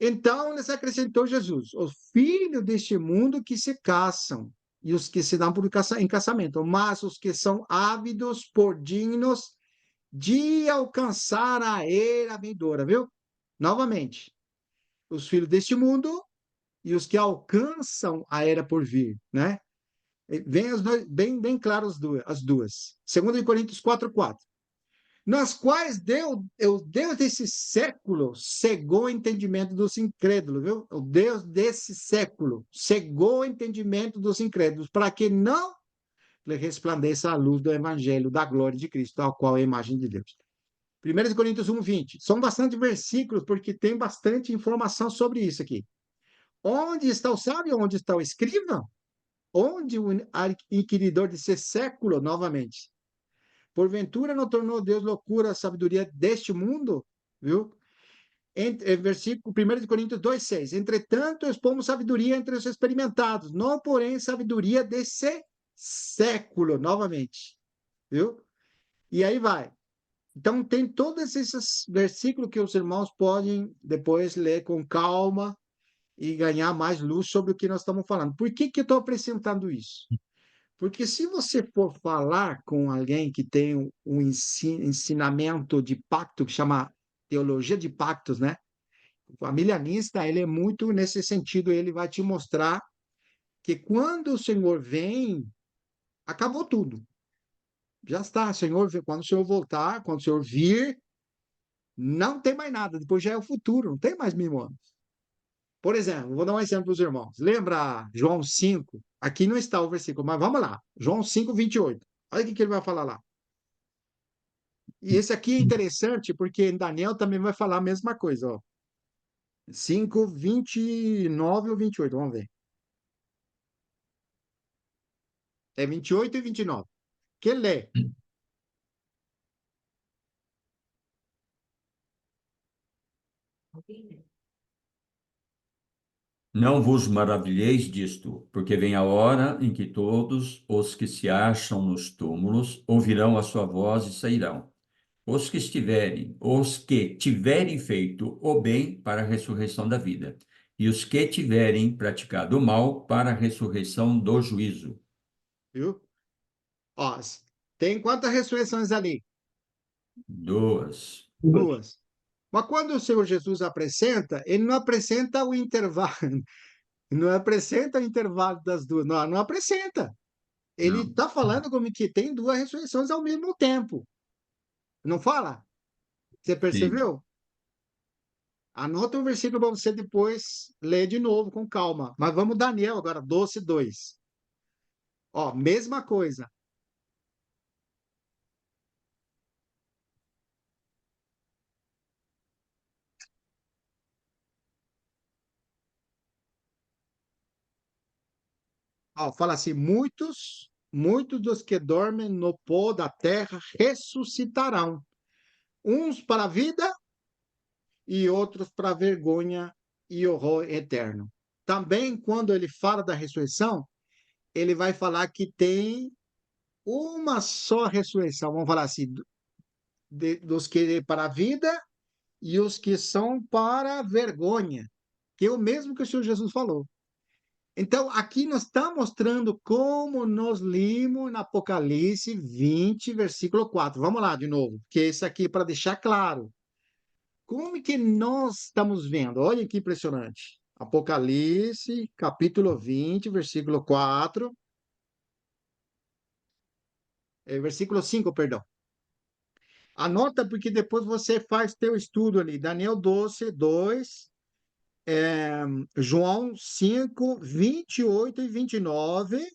Então lhes acrescentou Jesus: os filhos deste mundo que se casam e os que se dão em casamento, mas os que são ávidos por dignos de alcançar a era vindoura, viu? Novamente, os filhos deste mundo e os que alcançam a era por vir, né? Vem as dois, bem claras as duas. 2 Coríntios 4:4. Nas quais o Deus desse século cegou o entendimento dos incrédulos, viu? O Deus desse século cegou o entendimento dos incrédulos, para que não lhe resplandeça a luz do evangelho da glória de Cristo, a qual é a imagem de Deus. 1 Coríntios 1:20. São bastante versículos, porque tem bastante informação sobre isso aqui. Onde está o sábio? Onde está o escriba? Onde o inquiridor desse século, novamente? Porventura não tornou Deus loucura a sabedoria deste mundo? Viu? Versículo 1 Coríntios 2:6. Entretanto, expomos sabedoria entre os experimentados, não, porém, sabedoria desse século, novamente. Viu? E aí vai. Então, tem todos esses versículos que os irmãos podem depois ler com calma e ganhar mais luz sobre o que nós estamos falando. Por que eu estou apresentando isso? Porque se você for falar com alguém que tem um ensinamento de pacto, que chama teologia de pactos, né? O familianista, ele é muito nesse sentido, ele vai te mostrar que quando o Senhor vem, acabou tudo. Já está, Senhor, quando o Senhor voltar, quando o Senhor vir, não tem mais nada, depois já é o futuro, não tem mais 1000 anos. Por exemplo, vou dar um exemplo para os irmãos. Lembra João 5? Aqui não está o versículo, mas vamos lá. João 5:28. Olha o que ele vai falar lá. E esse aqui é interessante, porque em Daniel também vai falar a mesma coisa, ó. 5:29 ou 28, vamos ver. É 28 e 29. Que lê. não vos maravilheis disto, porque vem a hora em que todos os que se acham nos túmulos ouvirão a sua voz e sairão. Os que tiverem feito o bem para a ressurreição da vida, e os que tiverem praticado o mal para a ressurreição do juízo. Viu? Ó, tem quantas ressurreições ali? Duas. Duas. Mas quando o Senhor Jesus apresenta, ele não apresenta o intervalo, não apresenta o intervalo das duas, não, não apresenta. Ele Não. está falando como que tem duas ressurreições ao mesmo tempo. Não fala? Você Sim. percebeu? Anota o versículo para você depois ler de novo com calma. Mas vamos Daniel agora, 12:2. Ó, mesma coisa. Ó, fala assim: muitos dos que dormem no pó da terra ressuscitarão, uns para a vida e outros para a vergonha e horror eterno. também quando ele fala da ressurreição, ele vai falar que tem uma só ressurreição, vamos falar assim, dos que para a vida e os que são para a vergonha, que é o mesmo que o Senhor Jesus falou. Então, aqui nós está mostrando como nós limos no Apocalipse 20, versículo 4. Vamos lá de novo, que isso aqui é para deixar claro. Como que nós estamos vendo? Olha que impressionante. Apocalipse, capítulo 20, versículo 4, versículo 5, perdão. Anota porque depois você faz teu estudo ali. Daniel 12, 2, João 5, 28 e 29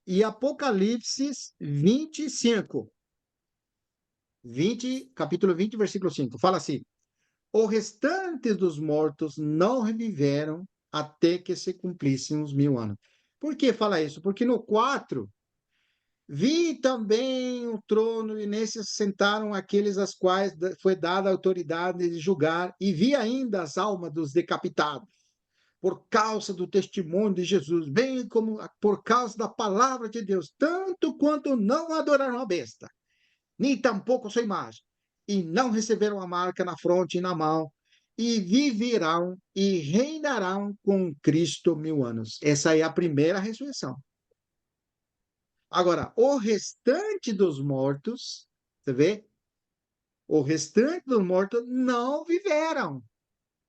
e Apocalipse 25. 20, capítulo 20, versículo 5. Fala assim: o restante dos mortos não reviveram até que se cumprissem os 1000 anos. Por que fala isso? Porque no 4, vi também o trono, e nesse se sentaram aqueles aos quais foi dada a autoridade de julgar, e vi ainda as almas dos decapitados, por causa do testemunho de Jesus, bem como por causa da palavra de Deus, tanto quanto não adoraram a besta, nem tampouco sua imagem, e não receberam a marca na fronte e na mão, e viverão e reinarão com Cristo 1000 anos. Essa é a primeira ressurreição. Agora, o restante dos mortos, você vê? O restante dos mortos não viveram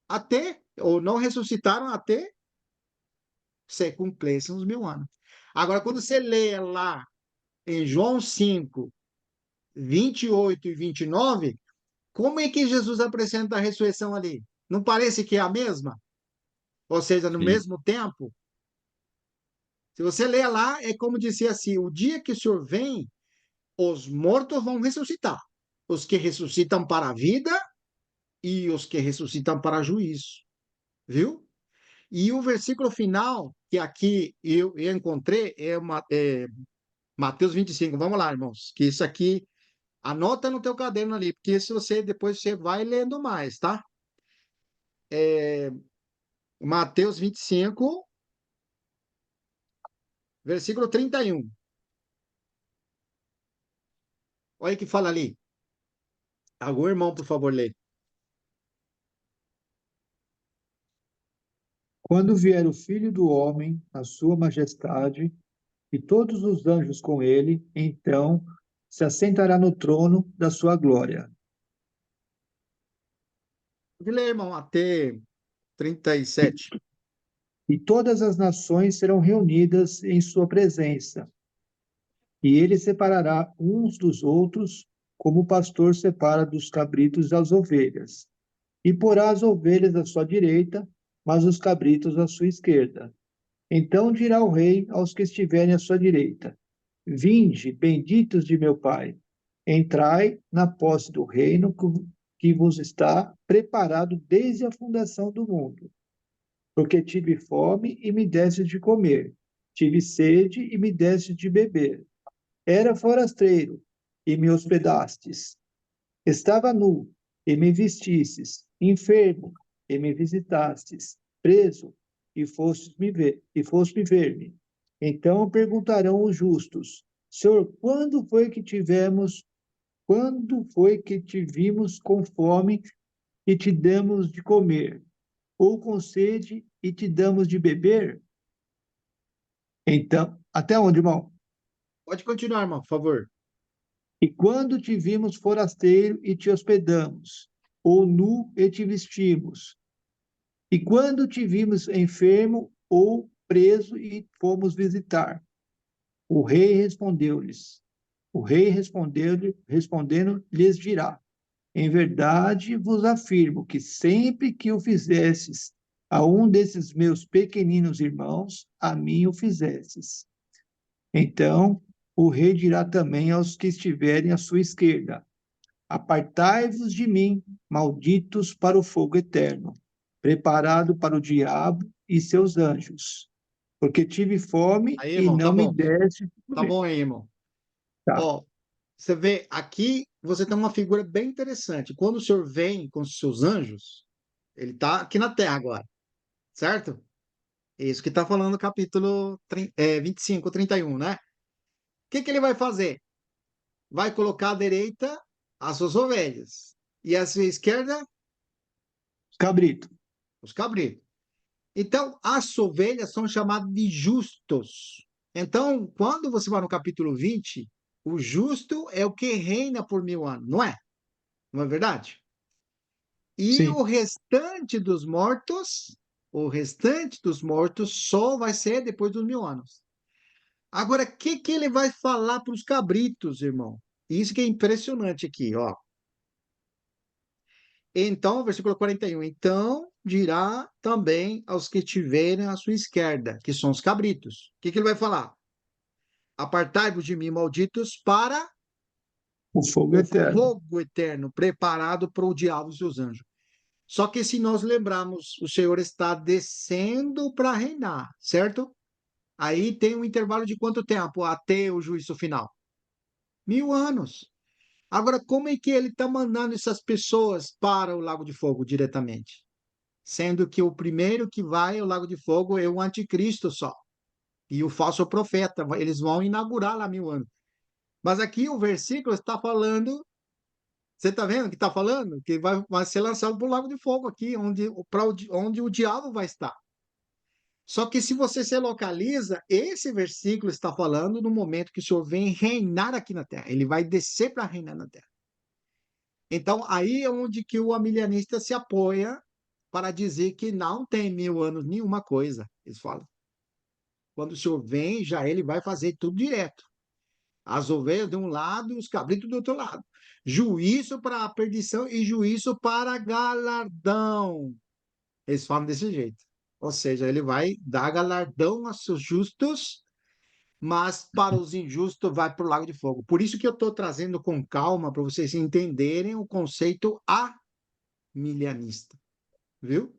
até, ou não ressuscitaram até se cumprissem os 1000 anos. Agora, quando você lê lá em João 5, 28 e 29, como é que Jesus apresenta a ressurreição ali? Não parece que é a mesma? Ou seja, no Sim, mesmo tempo? Se você ler lá, é como dizer assim: o dia que o Senhor vem, os mortos vão ressuscitar. Os que ressuscitam para a vida e os que ressuscitam para juízo. Viu? E o versículo final, que aqui eu encontrei, é Mateus 25. Vamos lá, irmãos, que isso aqui, anota no teu caderno ali, porque se você depois você vai lendo mais, tá? Mateus 25, versículo 31. Olha que fala ali. Algum irmão, por favor, lê. Quando vier o Filho do Homem, a sua majestade, e todos os anjos com ele, então se assentará no trono da sua glória. Pode ler, irmão, até 37. E todas as nações serão reunidas em sua presença, e ele separará uns dos outros, como o pastor separa dos cabritos as ovelhas, e porá as ovelhas à sua direita, mas os cabritos à sua esquerda. Então dirá o rei aos que estiverem à sua direita: vinde, benditos de meu Pai, entrai na posse do reino que vos está preparado desde a fundação do mundo. Porque tive fome e me deste de comer, tive sede e me deste de beber. Era forasteiro e me hospedastes. Estava nu e me vestistes, enfermo e me visitastes, preso e foste me ver-me. Então perguntarão os justos: Senhor, quando foi que te vimos com fome e te damos de comer, ou com sede e te damos de beber? Então, até onde, irmão? Pode continuar, irmão, por favor. E quando te vimos forasteiro e te hospedamos, ou nu e te vestimos? E quando te vimos enfermo ou preso e fomos visitar? O rei respondeu-lhes. O rei respondendo, lhes dirá: em verdade vos afirmo que sempre que o fizestes a um desses meus pequeninos irmãos, a mim o fizestes. Então o rei dirá também aos que estiverem à sua esquerda: apartai-vos de mim, malditos, para o fogo eterno, preparado para o diabo e seus anjos. Porque tive fome Aí, e irmão, não me deste de tá comer. bom aí, irmão. Tá. Ó, você vê aqui, você tem uma figura bem interessante. Quando o Senhor vem com os seus anjos, ele está aqui na terra agora, certo? Isso que está falando no capítulo 25, 31, né? O que que ele vai fazer? Vai colocar à direita as suas ovelhas e à sua esquerda Cabrito. os cabritos. Então, as ovelhas são chamadas de justos. Então, quando você vai no capítulo 20, o justo é o que reina por 1000 anos, não é? Não é verdade? E Sim. o restante dos mortos só vai ser depois dos 1000 anos. Agora, o que que ele vai falar para os cabritos, irmão? Isso que é impressionante aqui, ó. Então, versículo 41. Então dirá também aos que tiverem à sua esquerda, que são os cabritos. O que que ele vai falar? Apartai-vos de mim, malditos, para O fogo o eterno. fogo eterno, preparado para o diabo e seus anjos. Só que se nós lembrarmos, o Senhor está descendo para reinar, certo? Aí tem um intervalo de quanto tempo até o juízo final? 1000 anos. Agora, como é que ele está mandando essas pessoas para o Lago de Fogo diretamente? Sendo que o primeiro que vai ao Lago de Fogo é o anticristo só. E o falso profeta. Eles vão inaugurar lá 1000 anos. Mas aqui o versículo está falando. Você está vendo que está falando? Que vai ser lançado para o Lago de Fogo aqui, onde o diabo vai estar. Só que se você se localiza, esse versículo está falando no momento que o Senhor vem reinar aqui na terra. Ele vai descer para reinar na terra. Então, aí é onde que o amilianista se apoia para dizer que não tem 1000 anos nenhuma coisa. Eles falam. Quando o Senhor vem, já ele vai fazer tudo direto. As ovelhas de um lado e os cabritos do outro lado. Juízo para a perdição e juízo para galardão. Eles falam desse jeito. Ou seja, ele vai dar galardão aos seus justos, mas para os injustos vai para o lago de fogo. Por isso que eu estou trazendo com calma para vocês entenderem o conceito amilianista, viu?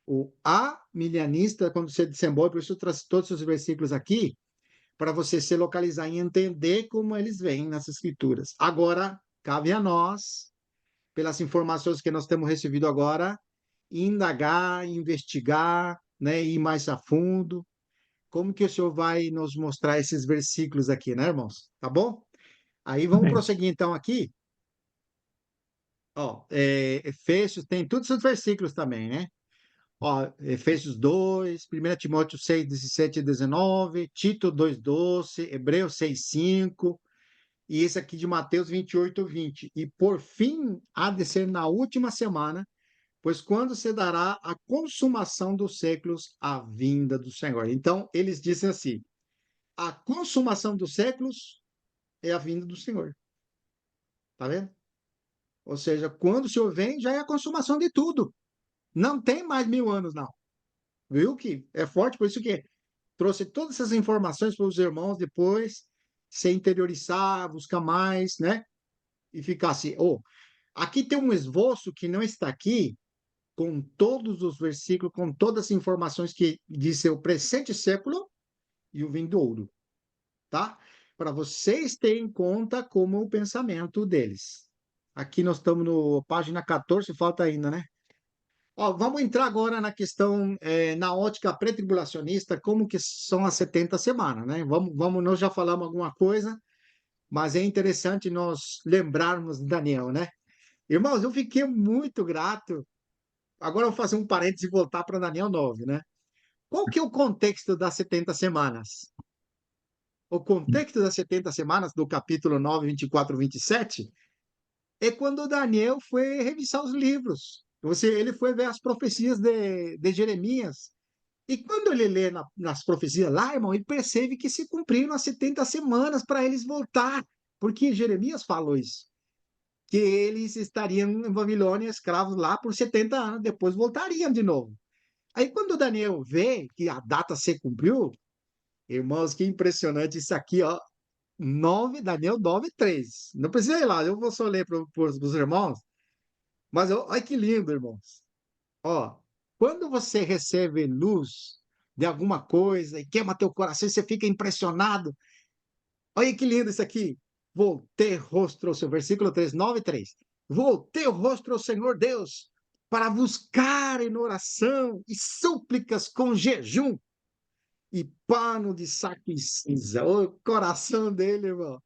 O amilianista, quando você desembola, por isso eu trouxe todos os versículos aqui, para você se localizar e entender como eles vêm nas escrituras. Agora, cabe a nós, pelas informações que nós temos recebido agora, indagar, investigar, né, ir mais a fundo. Como que o senhor vai nos mostrar esses versículos aqui, né, irmãos? Tá bom? Aí vamos Amém. prosseguir então aqui. Ó, Efésios tem todos os versículos também, né? Ó, Efésios 2, 1 Timóteo 6, 17 e 19, Tito 2, 12, Hebreus 6, 5, e esse aqui de Mateus 28, 20. E por fim, há de ser na última semana, pois quando se dará a consumação dos séculos, a vinda do Senhor. Então, eles dizem assim: a consumação dos séculos é a vinda do Senhor. Tá vendo? Ou seja, quando o Senhor vem, já é a consumação de tudo. Não tem mais 1000 anos, não. Viu que é forte, por isso que trouxe todas essas informações para os irmãos depois se interiorizar, buscar mais, né? E ficar assim. Oh, aqui tem um esboço que não está aqui, com todos os versículos, com todas as informações que diz o presente século e o vindouro, tá? Para vocês terem em conta como o pensamento deles. Aqui nós estamos no página 14, falta ainda, né? Ó, vamos entrar agora na questão, na ótica pré-tribulacionista, como que são as 70 semanas, né? Nós já falamos alguma coisa, mas é interessante nós lembrarmos de Daniel, né? Irmãos, eu fiquei muito grato. Agora eu vou fazer um parênteses e voltar para Daniel 9, né? Qual que é o contexto das 70 semanas? O contexto das 70 semanas, do capítulo 9, 24, 27, é quando Daniel foi revisar os livros. Ele foi ver as profecias de Jeremias. E quando ele lê nas profecias lá, irmão, ele percebe que se cumpriram as 70 semanas para eles voltar. Porque Jeremias falou isso. Que eles estariam em Babilônia escravos lá por 70 anos, depois voltariam de novo. Aí quando Daniel vê que a data se cumpriu, irmãos, que impressionante isso aqui, ó. Daniel 9:3. Não precisa ir lá, eu vou só ler para os irmãos. Mas olha que lindo, irmãos. Ó, quando você recebe luz de alguma coisa e queima teu coração, você fica impressionado. Olha que lindo isso aqui. Voltei o rosto ao seu versículo 3, 9:3. Voltei o rosto ao Senhor Deus para buscar em oração e súplicas com jejum e pano de saco e cinza. O coração dele, irmão.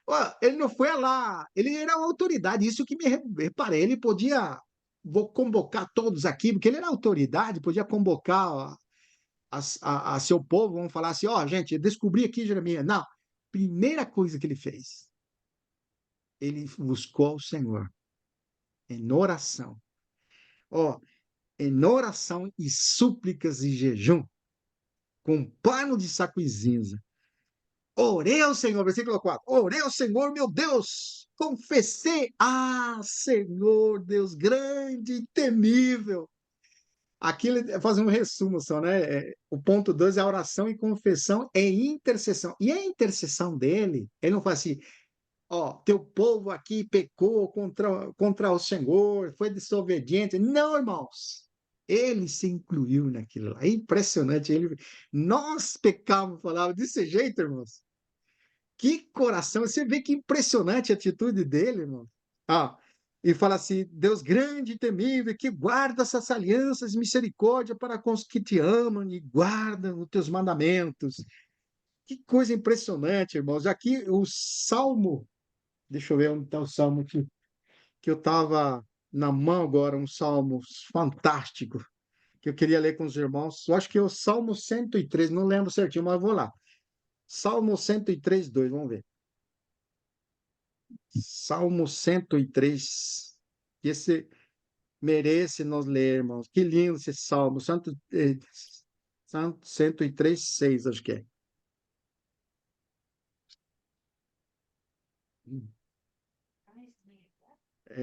Ó, ele não foi lá, ele era uma autoridade, isso que me reparei. Ele podia, vou convocar todos aqui, porque ele era autoridade, podia convocar a seu povo, vamos falar assim: ó, gente, eu descobri aqui Jeremias. Não, primeira coisa que ele fez, ele buscou o Senhor em oração. Ó, em oração e súplicas e jejum, com pano de saco e cinza. Orei ao Senhor, versículo 4. Orei ao Senhor, meu Deus, confessei, Senhor, Deus grande e temível. Aqui ele faz um resumo só, né? O ponto 2 é a oração e confissão e intercessão. E a intercessão dele, ele não faz assim: ó, teu povo aqui pecou contra o Senhor, foi desobediente. Não, irmãos. Ele se incluiu naquilo lá. É impressionante. Nós pecávamos, falava desse jeito, irmãos. Que coração! Você vê que impressionante a atitude dele, irmão. Ah, e fala assim: Deus grande e temível, que guarda essas alianças e misericórdia para com os que te amam e guardam os teus mandamentos. Que coisa impressionante, irmãos. Aqui o Salmo, deixa eu ver onde está o Salmo que eu estava na mão agora, um Salmo fantástico, que eu queria ler com os irmãos. Eu acho que é o Salmo 103, não lembro certinho, mas eu vou lá. Salmo 103, 2, vamos ver. Salmo 103. Esse merece nós ler, irmãos. Que lindo esse salmo. 103, 6, acho que é.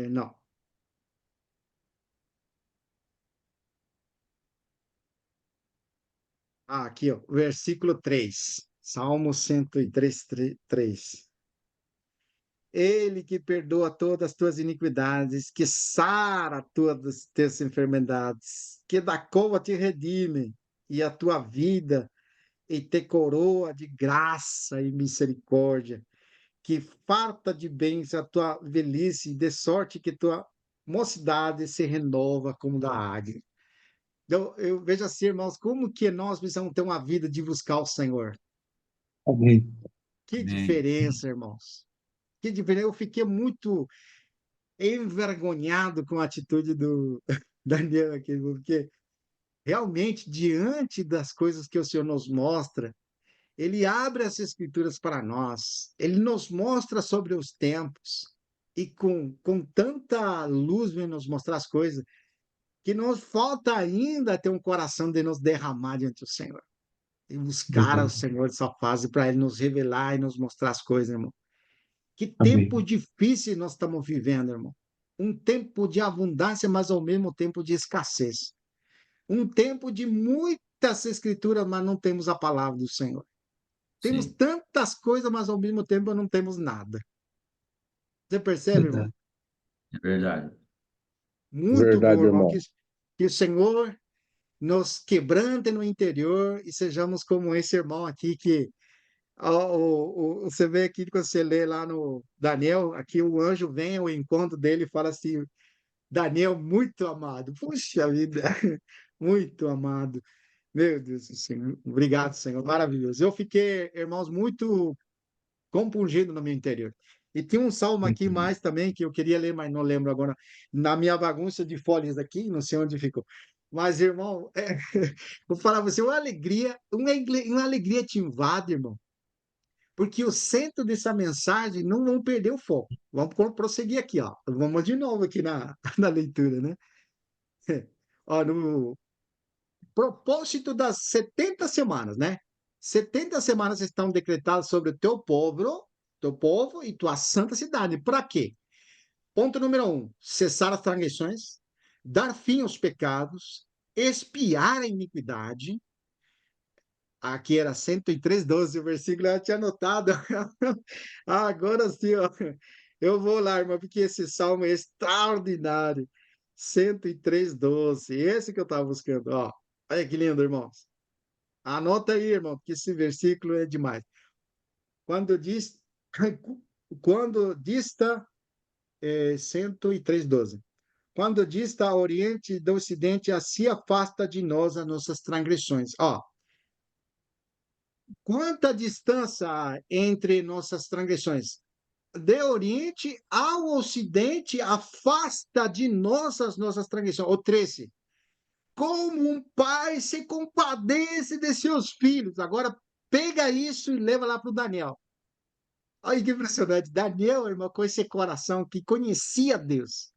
Não. Aqui, ó, versículo 3. Salmo 103, 3. Ele que perdoa todas as tuas iniquidades, que sara todas as tuas enfermidades, que da cova te redime e a tua vida e te coroa de graça e misericórdia, que farta de bens a tua velhice, de sorte que tua mocidade se renova como da águia. Então, eu vejo assim, irmãos, como que nós precisamos ter uma vida de buscar o Senhor. Amém. Que Amém. diferença, irmãos. Que diferença. Eu fiquei muito envergonhado com a atitude do Daniel aqui, porque realmente, diante das coisas que o Senhor nos mostra, ele abre as escrituras para nós, ele nos mostra sobre os tempos, e com tanta luz vem nos mostrar as coisas, que nos falta ainda ter um coração de nos derramar diante do Senhor, e buscar ao Verdade. Senhor dessa fase para ele nos revelar e nos mostrar as coisas, irmão. Que tempo Amém. difícil nós estamos vivendo, irmão. Um tempo de abundância, mas ao mesmo tempo de escassez. Um tempo de muitas escrituras, mas não temos a palavra do Senhor. Temos Sim, tantas coisas, mas ao mesmo tempo não temos nada. Você percebe, irmão? Verdade. é verdade. Muito bom, Verdade, irmão. irmão. Que o Senhor nos quebrante no interior e sejamos como esse irmão aqui que você vê aqui quando você lê lá no Daniel, aqui o anjo vem ao encontro dele e fala assim: Daniel, muito amado. Puxa vida, muito amado. Meu Deus do Senhor. Obrigado, Senhor. Maravilhoso. Eu fiquei, irmãos, muito compungido no meu interior. E tinha um salmo aqui mais também que eu queria ler, mas não lembro agora. Na minha bagunça de folhas aqui, não sei onde ficou. Mas, irmão, vou falar pra você, uma alegria te invade, irmão, porque o centro dessa mensagem não vão perder o foco. Vamos prosseguir aqui, ó. Vamos de novo aqui na, na leitura, né? Ó, no propósito das 70 semanas, né? 70 semanas estão decretadas sobre o teu povo e tua santa cidade. Para quê? Ponto número 1, cessar as transgressões, dar fim aos pecados, expiar a iniquidade. Aqui era 103:12, o versículo eu tinha anotado. Agora sim, ó. Eu vou lá, irmão, porque esse salmo é extraordinário. 103:12, esse que eu estava buscando, ó. Olha que lindo, irmãos. Anota aí, irmão, porque esse versículo é demais. Quando diz, quando dista 103:12. Quando dista ao Oriente do Ocidente, assim afasta de nós as nossas transgressões. Ó, quanta distância há entre nossas transgressões? De Oriente ao Ocidente, afasta de nós as nossas transgressões. O 13. Como um pai se compadece de seus filhos. Agora, pega isso e leva lá para o Daniel. Olha que impressionante. Daniel, irmão, com esse coração que conhecia Deus.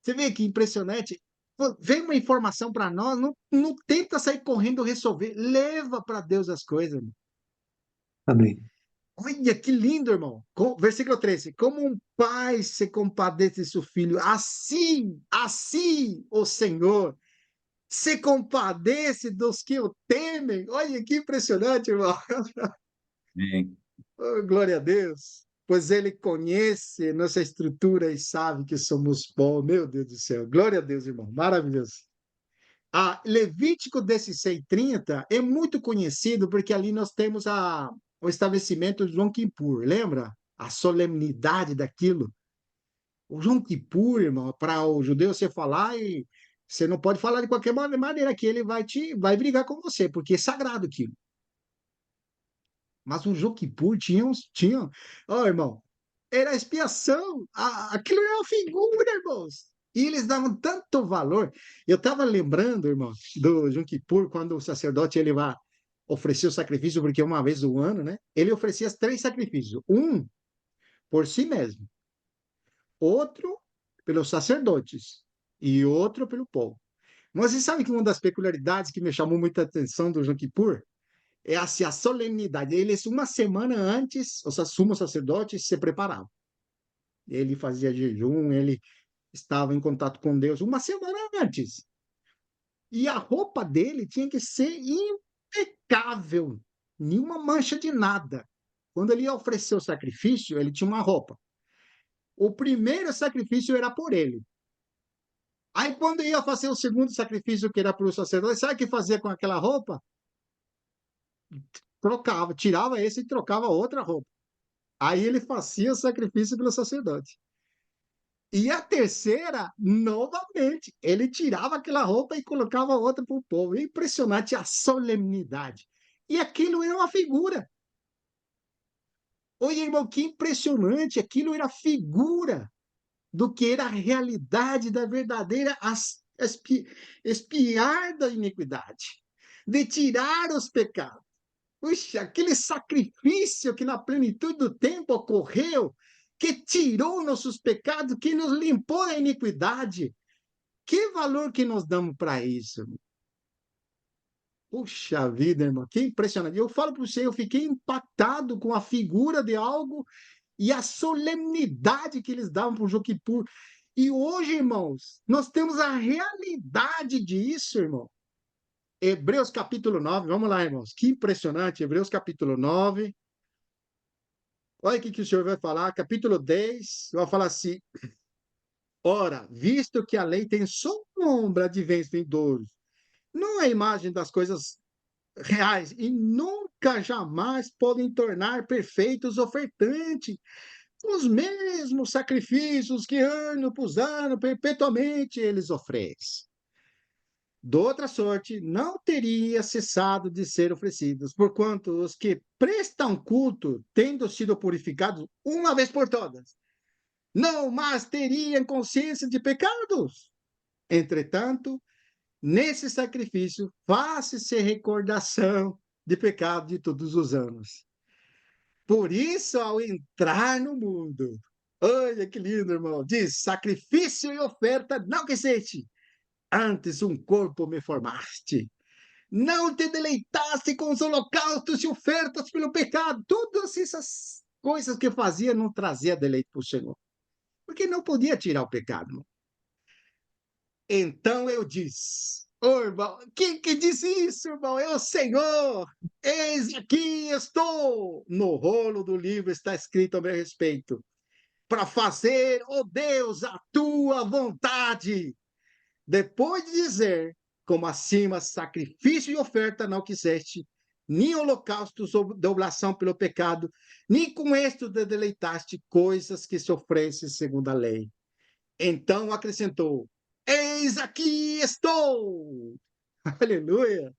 Você vê que impressionante? Pô, vem uma informação para nós, não tenta sair correndo resolver. Leva para Deus as coisas, irmão. Amém. Olha que lindo, irmão. Versículo 13. Como um pai se compadece de seu filho, assim o Senhor se compadece dos que o temem. Olha que impressionante, irmão. Amém. Oh, glória a Deus. Pois ele conhece nossa estrutura e sabe que somos pó. Meu Deus do céu. Glória a Deus, irmão. Maravilhoso. Levítico 16:30 é muito conhecido porque ali nós temos o estabelecimento de Yom Kippur. Lembra? A solenidade daquilo. O Yom Kippur, irmão, para o judeu você falar e você não pode falar de qualquer maneira que ele vai brigar com você, porque é sagrado aquilo. Mas o Yom Kippur tinha, ó, irmão, era expiação. Aquilo era uma figura, irmãos. E eles davam tanto valor. Eu estava lembrando, irmão, do Yom Kippur, quando o sacerdote ele vai oferecer o sacrifício, porque uma vez no ano, né? Ele oferecia 3 sacrifícios. Um por si mesmo, outro pelos sacerdotes e outro pelo povo. Mas você sabe que uma das peculiaridades que me chamou muita atenção do Yom Kippur é assim, a solenidade. Eles, uma semana antes, os sumos sacerdotes se preparavam. Ele fazia jejum, ele estava em contato com Deus uma semana antes. E a roupa dele tinha que ser impecável, nenhuma mancha de nada. Quando ele ia oferecer o sacrifício, ele tinha uma roupa. O primeiro sacrifício era por ele. Aí, quando ia fazer o segundo sacrifício, que era para o sacerdote, sabe o que fazia com aquela roupa? Trocava, tirava esse e trocava outra roupa. Aí ele fazia o sacrifício pelo sacerdote. E a terceira, novamente, ele tirava aquela roupa e colocava outra para o povo. É impressionante a solenidade. E aquilo era uma figura. Oi, irmão, que impressionante! Aquilo era figura do que era a realidade da verdadeira espiar da iniquidade, de tirar os pecados. Puxa, aquele sacrifício que na plenitude do tempo ocorreu, que tirou nossos pecados, que nos limpou da iniquidade. Que valor que nós damos para isso? Puxa vida, irmão, que impressionante. Eu falo para você, eu fiquei impactado com a figura de algo e a solenidade que eles davam para o Yom Kippur. E hoje, irmãos, nós temos a realidade disso, irmão. Hebreus capítulo 9, vamos lá, irmãos. Que impressionante, Hebreus capítulo 9. Olha o que o senhor vai falar, capítulo 10, vai falar assim: ora, visto que a lei tem sombra de bens vindouros, não é imagem das coisas reais, e nunca jamais podem tornar perfeitos ofertantes, os mesmos sacrifícios que ano após ano, perpetuamente eles oferecem. De outra sorte, não teria cessado de ser oferecidos, porquanto os que prestam culto, tendo sido purificados uma vez por todas, não mais teriam consciência de pecados. Entretanto, nesse sacrifício, faz-se recordação de pecado de todos os anos. Por isso, ao entrar no mundo, olha que lindo, irmão, diz: sacrifício e oferta não quiseste, antes um corpo me formaste. Não te deleitaste com os holocaustos e ofertas pelo pecado. Todas essas coisas que fazia não trazia deleite para o Senhor, porque não podia tirar o pecado. Então eu disse: ô irmão, quem que disse isso, irmão? É o Senhor. Eis aqui estou. No rolo do livro está escrito a meu respeito: para fazer, ó Deus, a tua vontade. Depois de dizer, como acima, sacrifício e oferta não quiseste, nem holocaustos de oblação pelo pecado, nem com isto te deleitaste, coisas que se oferecem segundo a lei. Então acrescentou: Eis aqui estou, aleluia,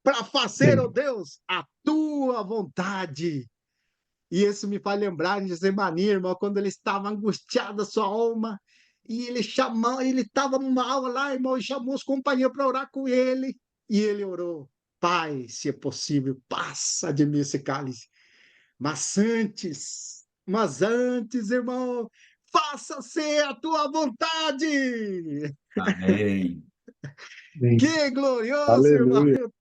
para fazer, ó Deus, a tua vontade. E isso me faz lembrar de Zemani, irmão, quando ele estava angustiado a sua alma, e ele estava mal lá, irmão, e chamou os companheiros para orar com ele, e ele orou: Pai, se é possível, passa de mim esse cálice. Mas antes, irmão, faça-se a tua vontade. Amém. Amém. Que glorioso, irmão. Aleluia.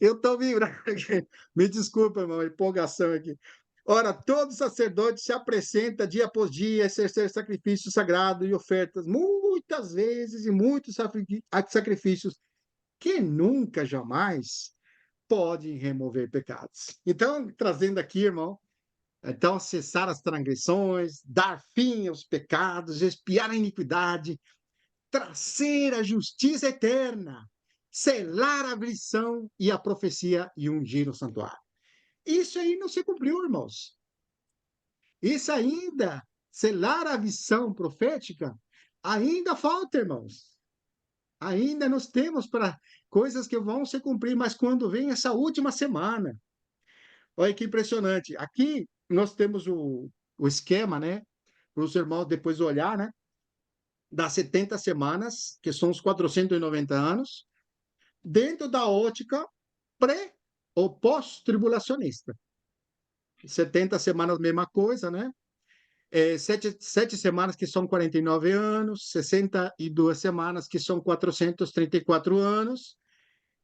Eu estou vibrando aqui. Me desculpa, irmão, a empolgação aqui. Ora, todo sacerdote se apresenta dia após dia a exercer sacrifício sagrado e ofertas, muitas vezes, e muitos sacrifícios que nunca, jamais podem remover pecados. Então, trazendo aqui, irmão, então, cessar as transgressões, dar fim aos pecados, expiar a iniquidade, trazer a justiça eterna, selar a aflição e a profecia e ungir o santuário. Isso aí não se cumpriu, irmãos. Isso ainda, selar a visão profética, ainda falta, irmãos. Ainda nós temos para coisas que vão se cumprir, mas quando vem essa última semana, olha que impressionante. Aqui nós temos o esquema, né? Para os irmãos depois olhar, né? Das 70 semanas, que são os 490 anos, dentro da ótica pré ou pós-tribulacionista. 70 semanas, mesma coisa, né? Sete semanas, que são 49 anos, 62 semanas, que são 434 anos,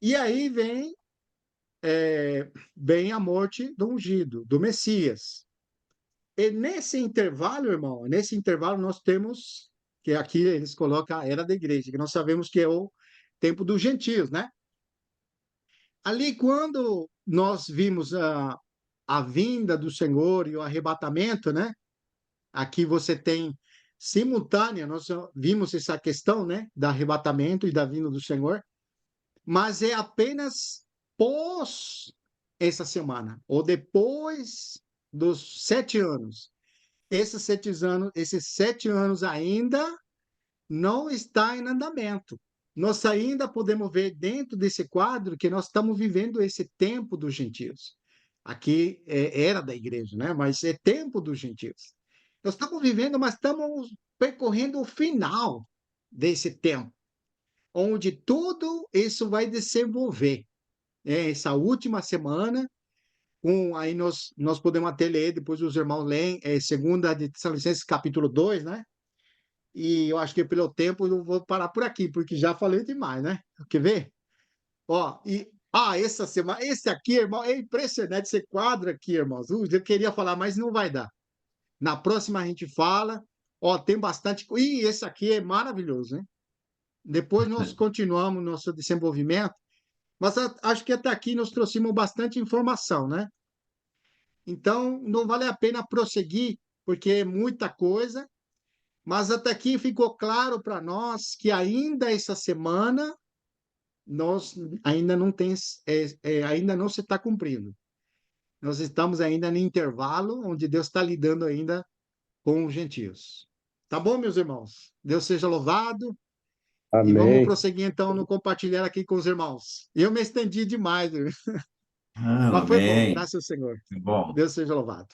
e aí vem a morte do ungido, do Messias. E nesse intervalo, irmão, nesse intervalo nós temos, que aqui eles colocam a era da igreja, que nós sabemos que é o tempo dos gentios, né? Ali, quando nós vimos a vinda do Senhor e o arrebatamento, né? Aqui você tem simultânea, nós vimos essa questão, né? Do arrebatamento e da vinda do Senhor, mas é apenas pós essa semana, ou depois dos 7 anos. Esses 7 anos ainda não está em andamento. Nós ainda podemos ver dentro desse quadro que nós estamos vivendo esse tempo dos gentios. Aqui era da igreja, né? Mas é tempo dos gentios. Nós estamos vivendo, mas estamos percorrendo o final desse tempo, onde tudo isso vai desenvolver. Essa última semana, aí nós podemos até ler, depois os irmãos leem, 2 de Tessalonicenses, capítulo 2, né? E eu acho que pelo tempo eu vou parar por aqui, porque já falei demais, né? Quer ver? Ó, essa semana, esse aqui, irmão, é impressionante esse quadro aqui, irmãos. Eu queria falar, mas não vai dar. Na próxima a gente fala. Ó, tem bastante. Ih, esse aqui é maravilhoso, hein? Depois nós continuamos nosso desenvolvimento, mas acho que até aqui nós trouxemos bastante informação, né? Então, não vale a pena prosseguir, porque é muita coisa, mas até aqui ficou claro para nós que ainda essa semana nós ainda não tem, ainda não se está cumprindo. Nós estamos ainda no intervalo onde Deus está lidando ainda com os gentios. Tá bom, meus irmãos? Deus seja louvado. E vamos Amém. prosseguir então no compartilhar aqui com os irmãos. Eu me estendi demais, mas foi bom, Amém. graças ao Senhor. Bom. Deus seja louvado.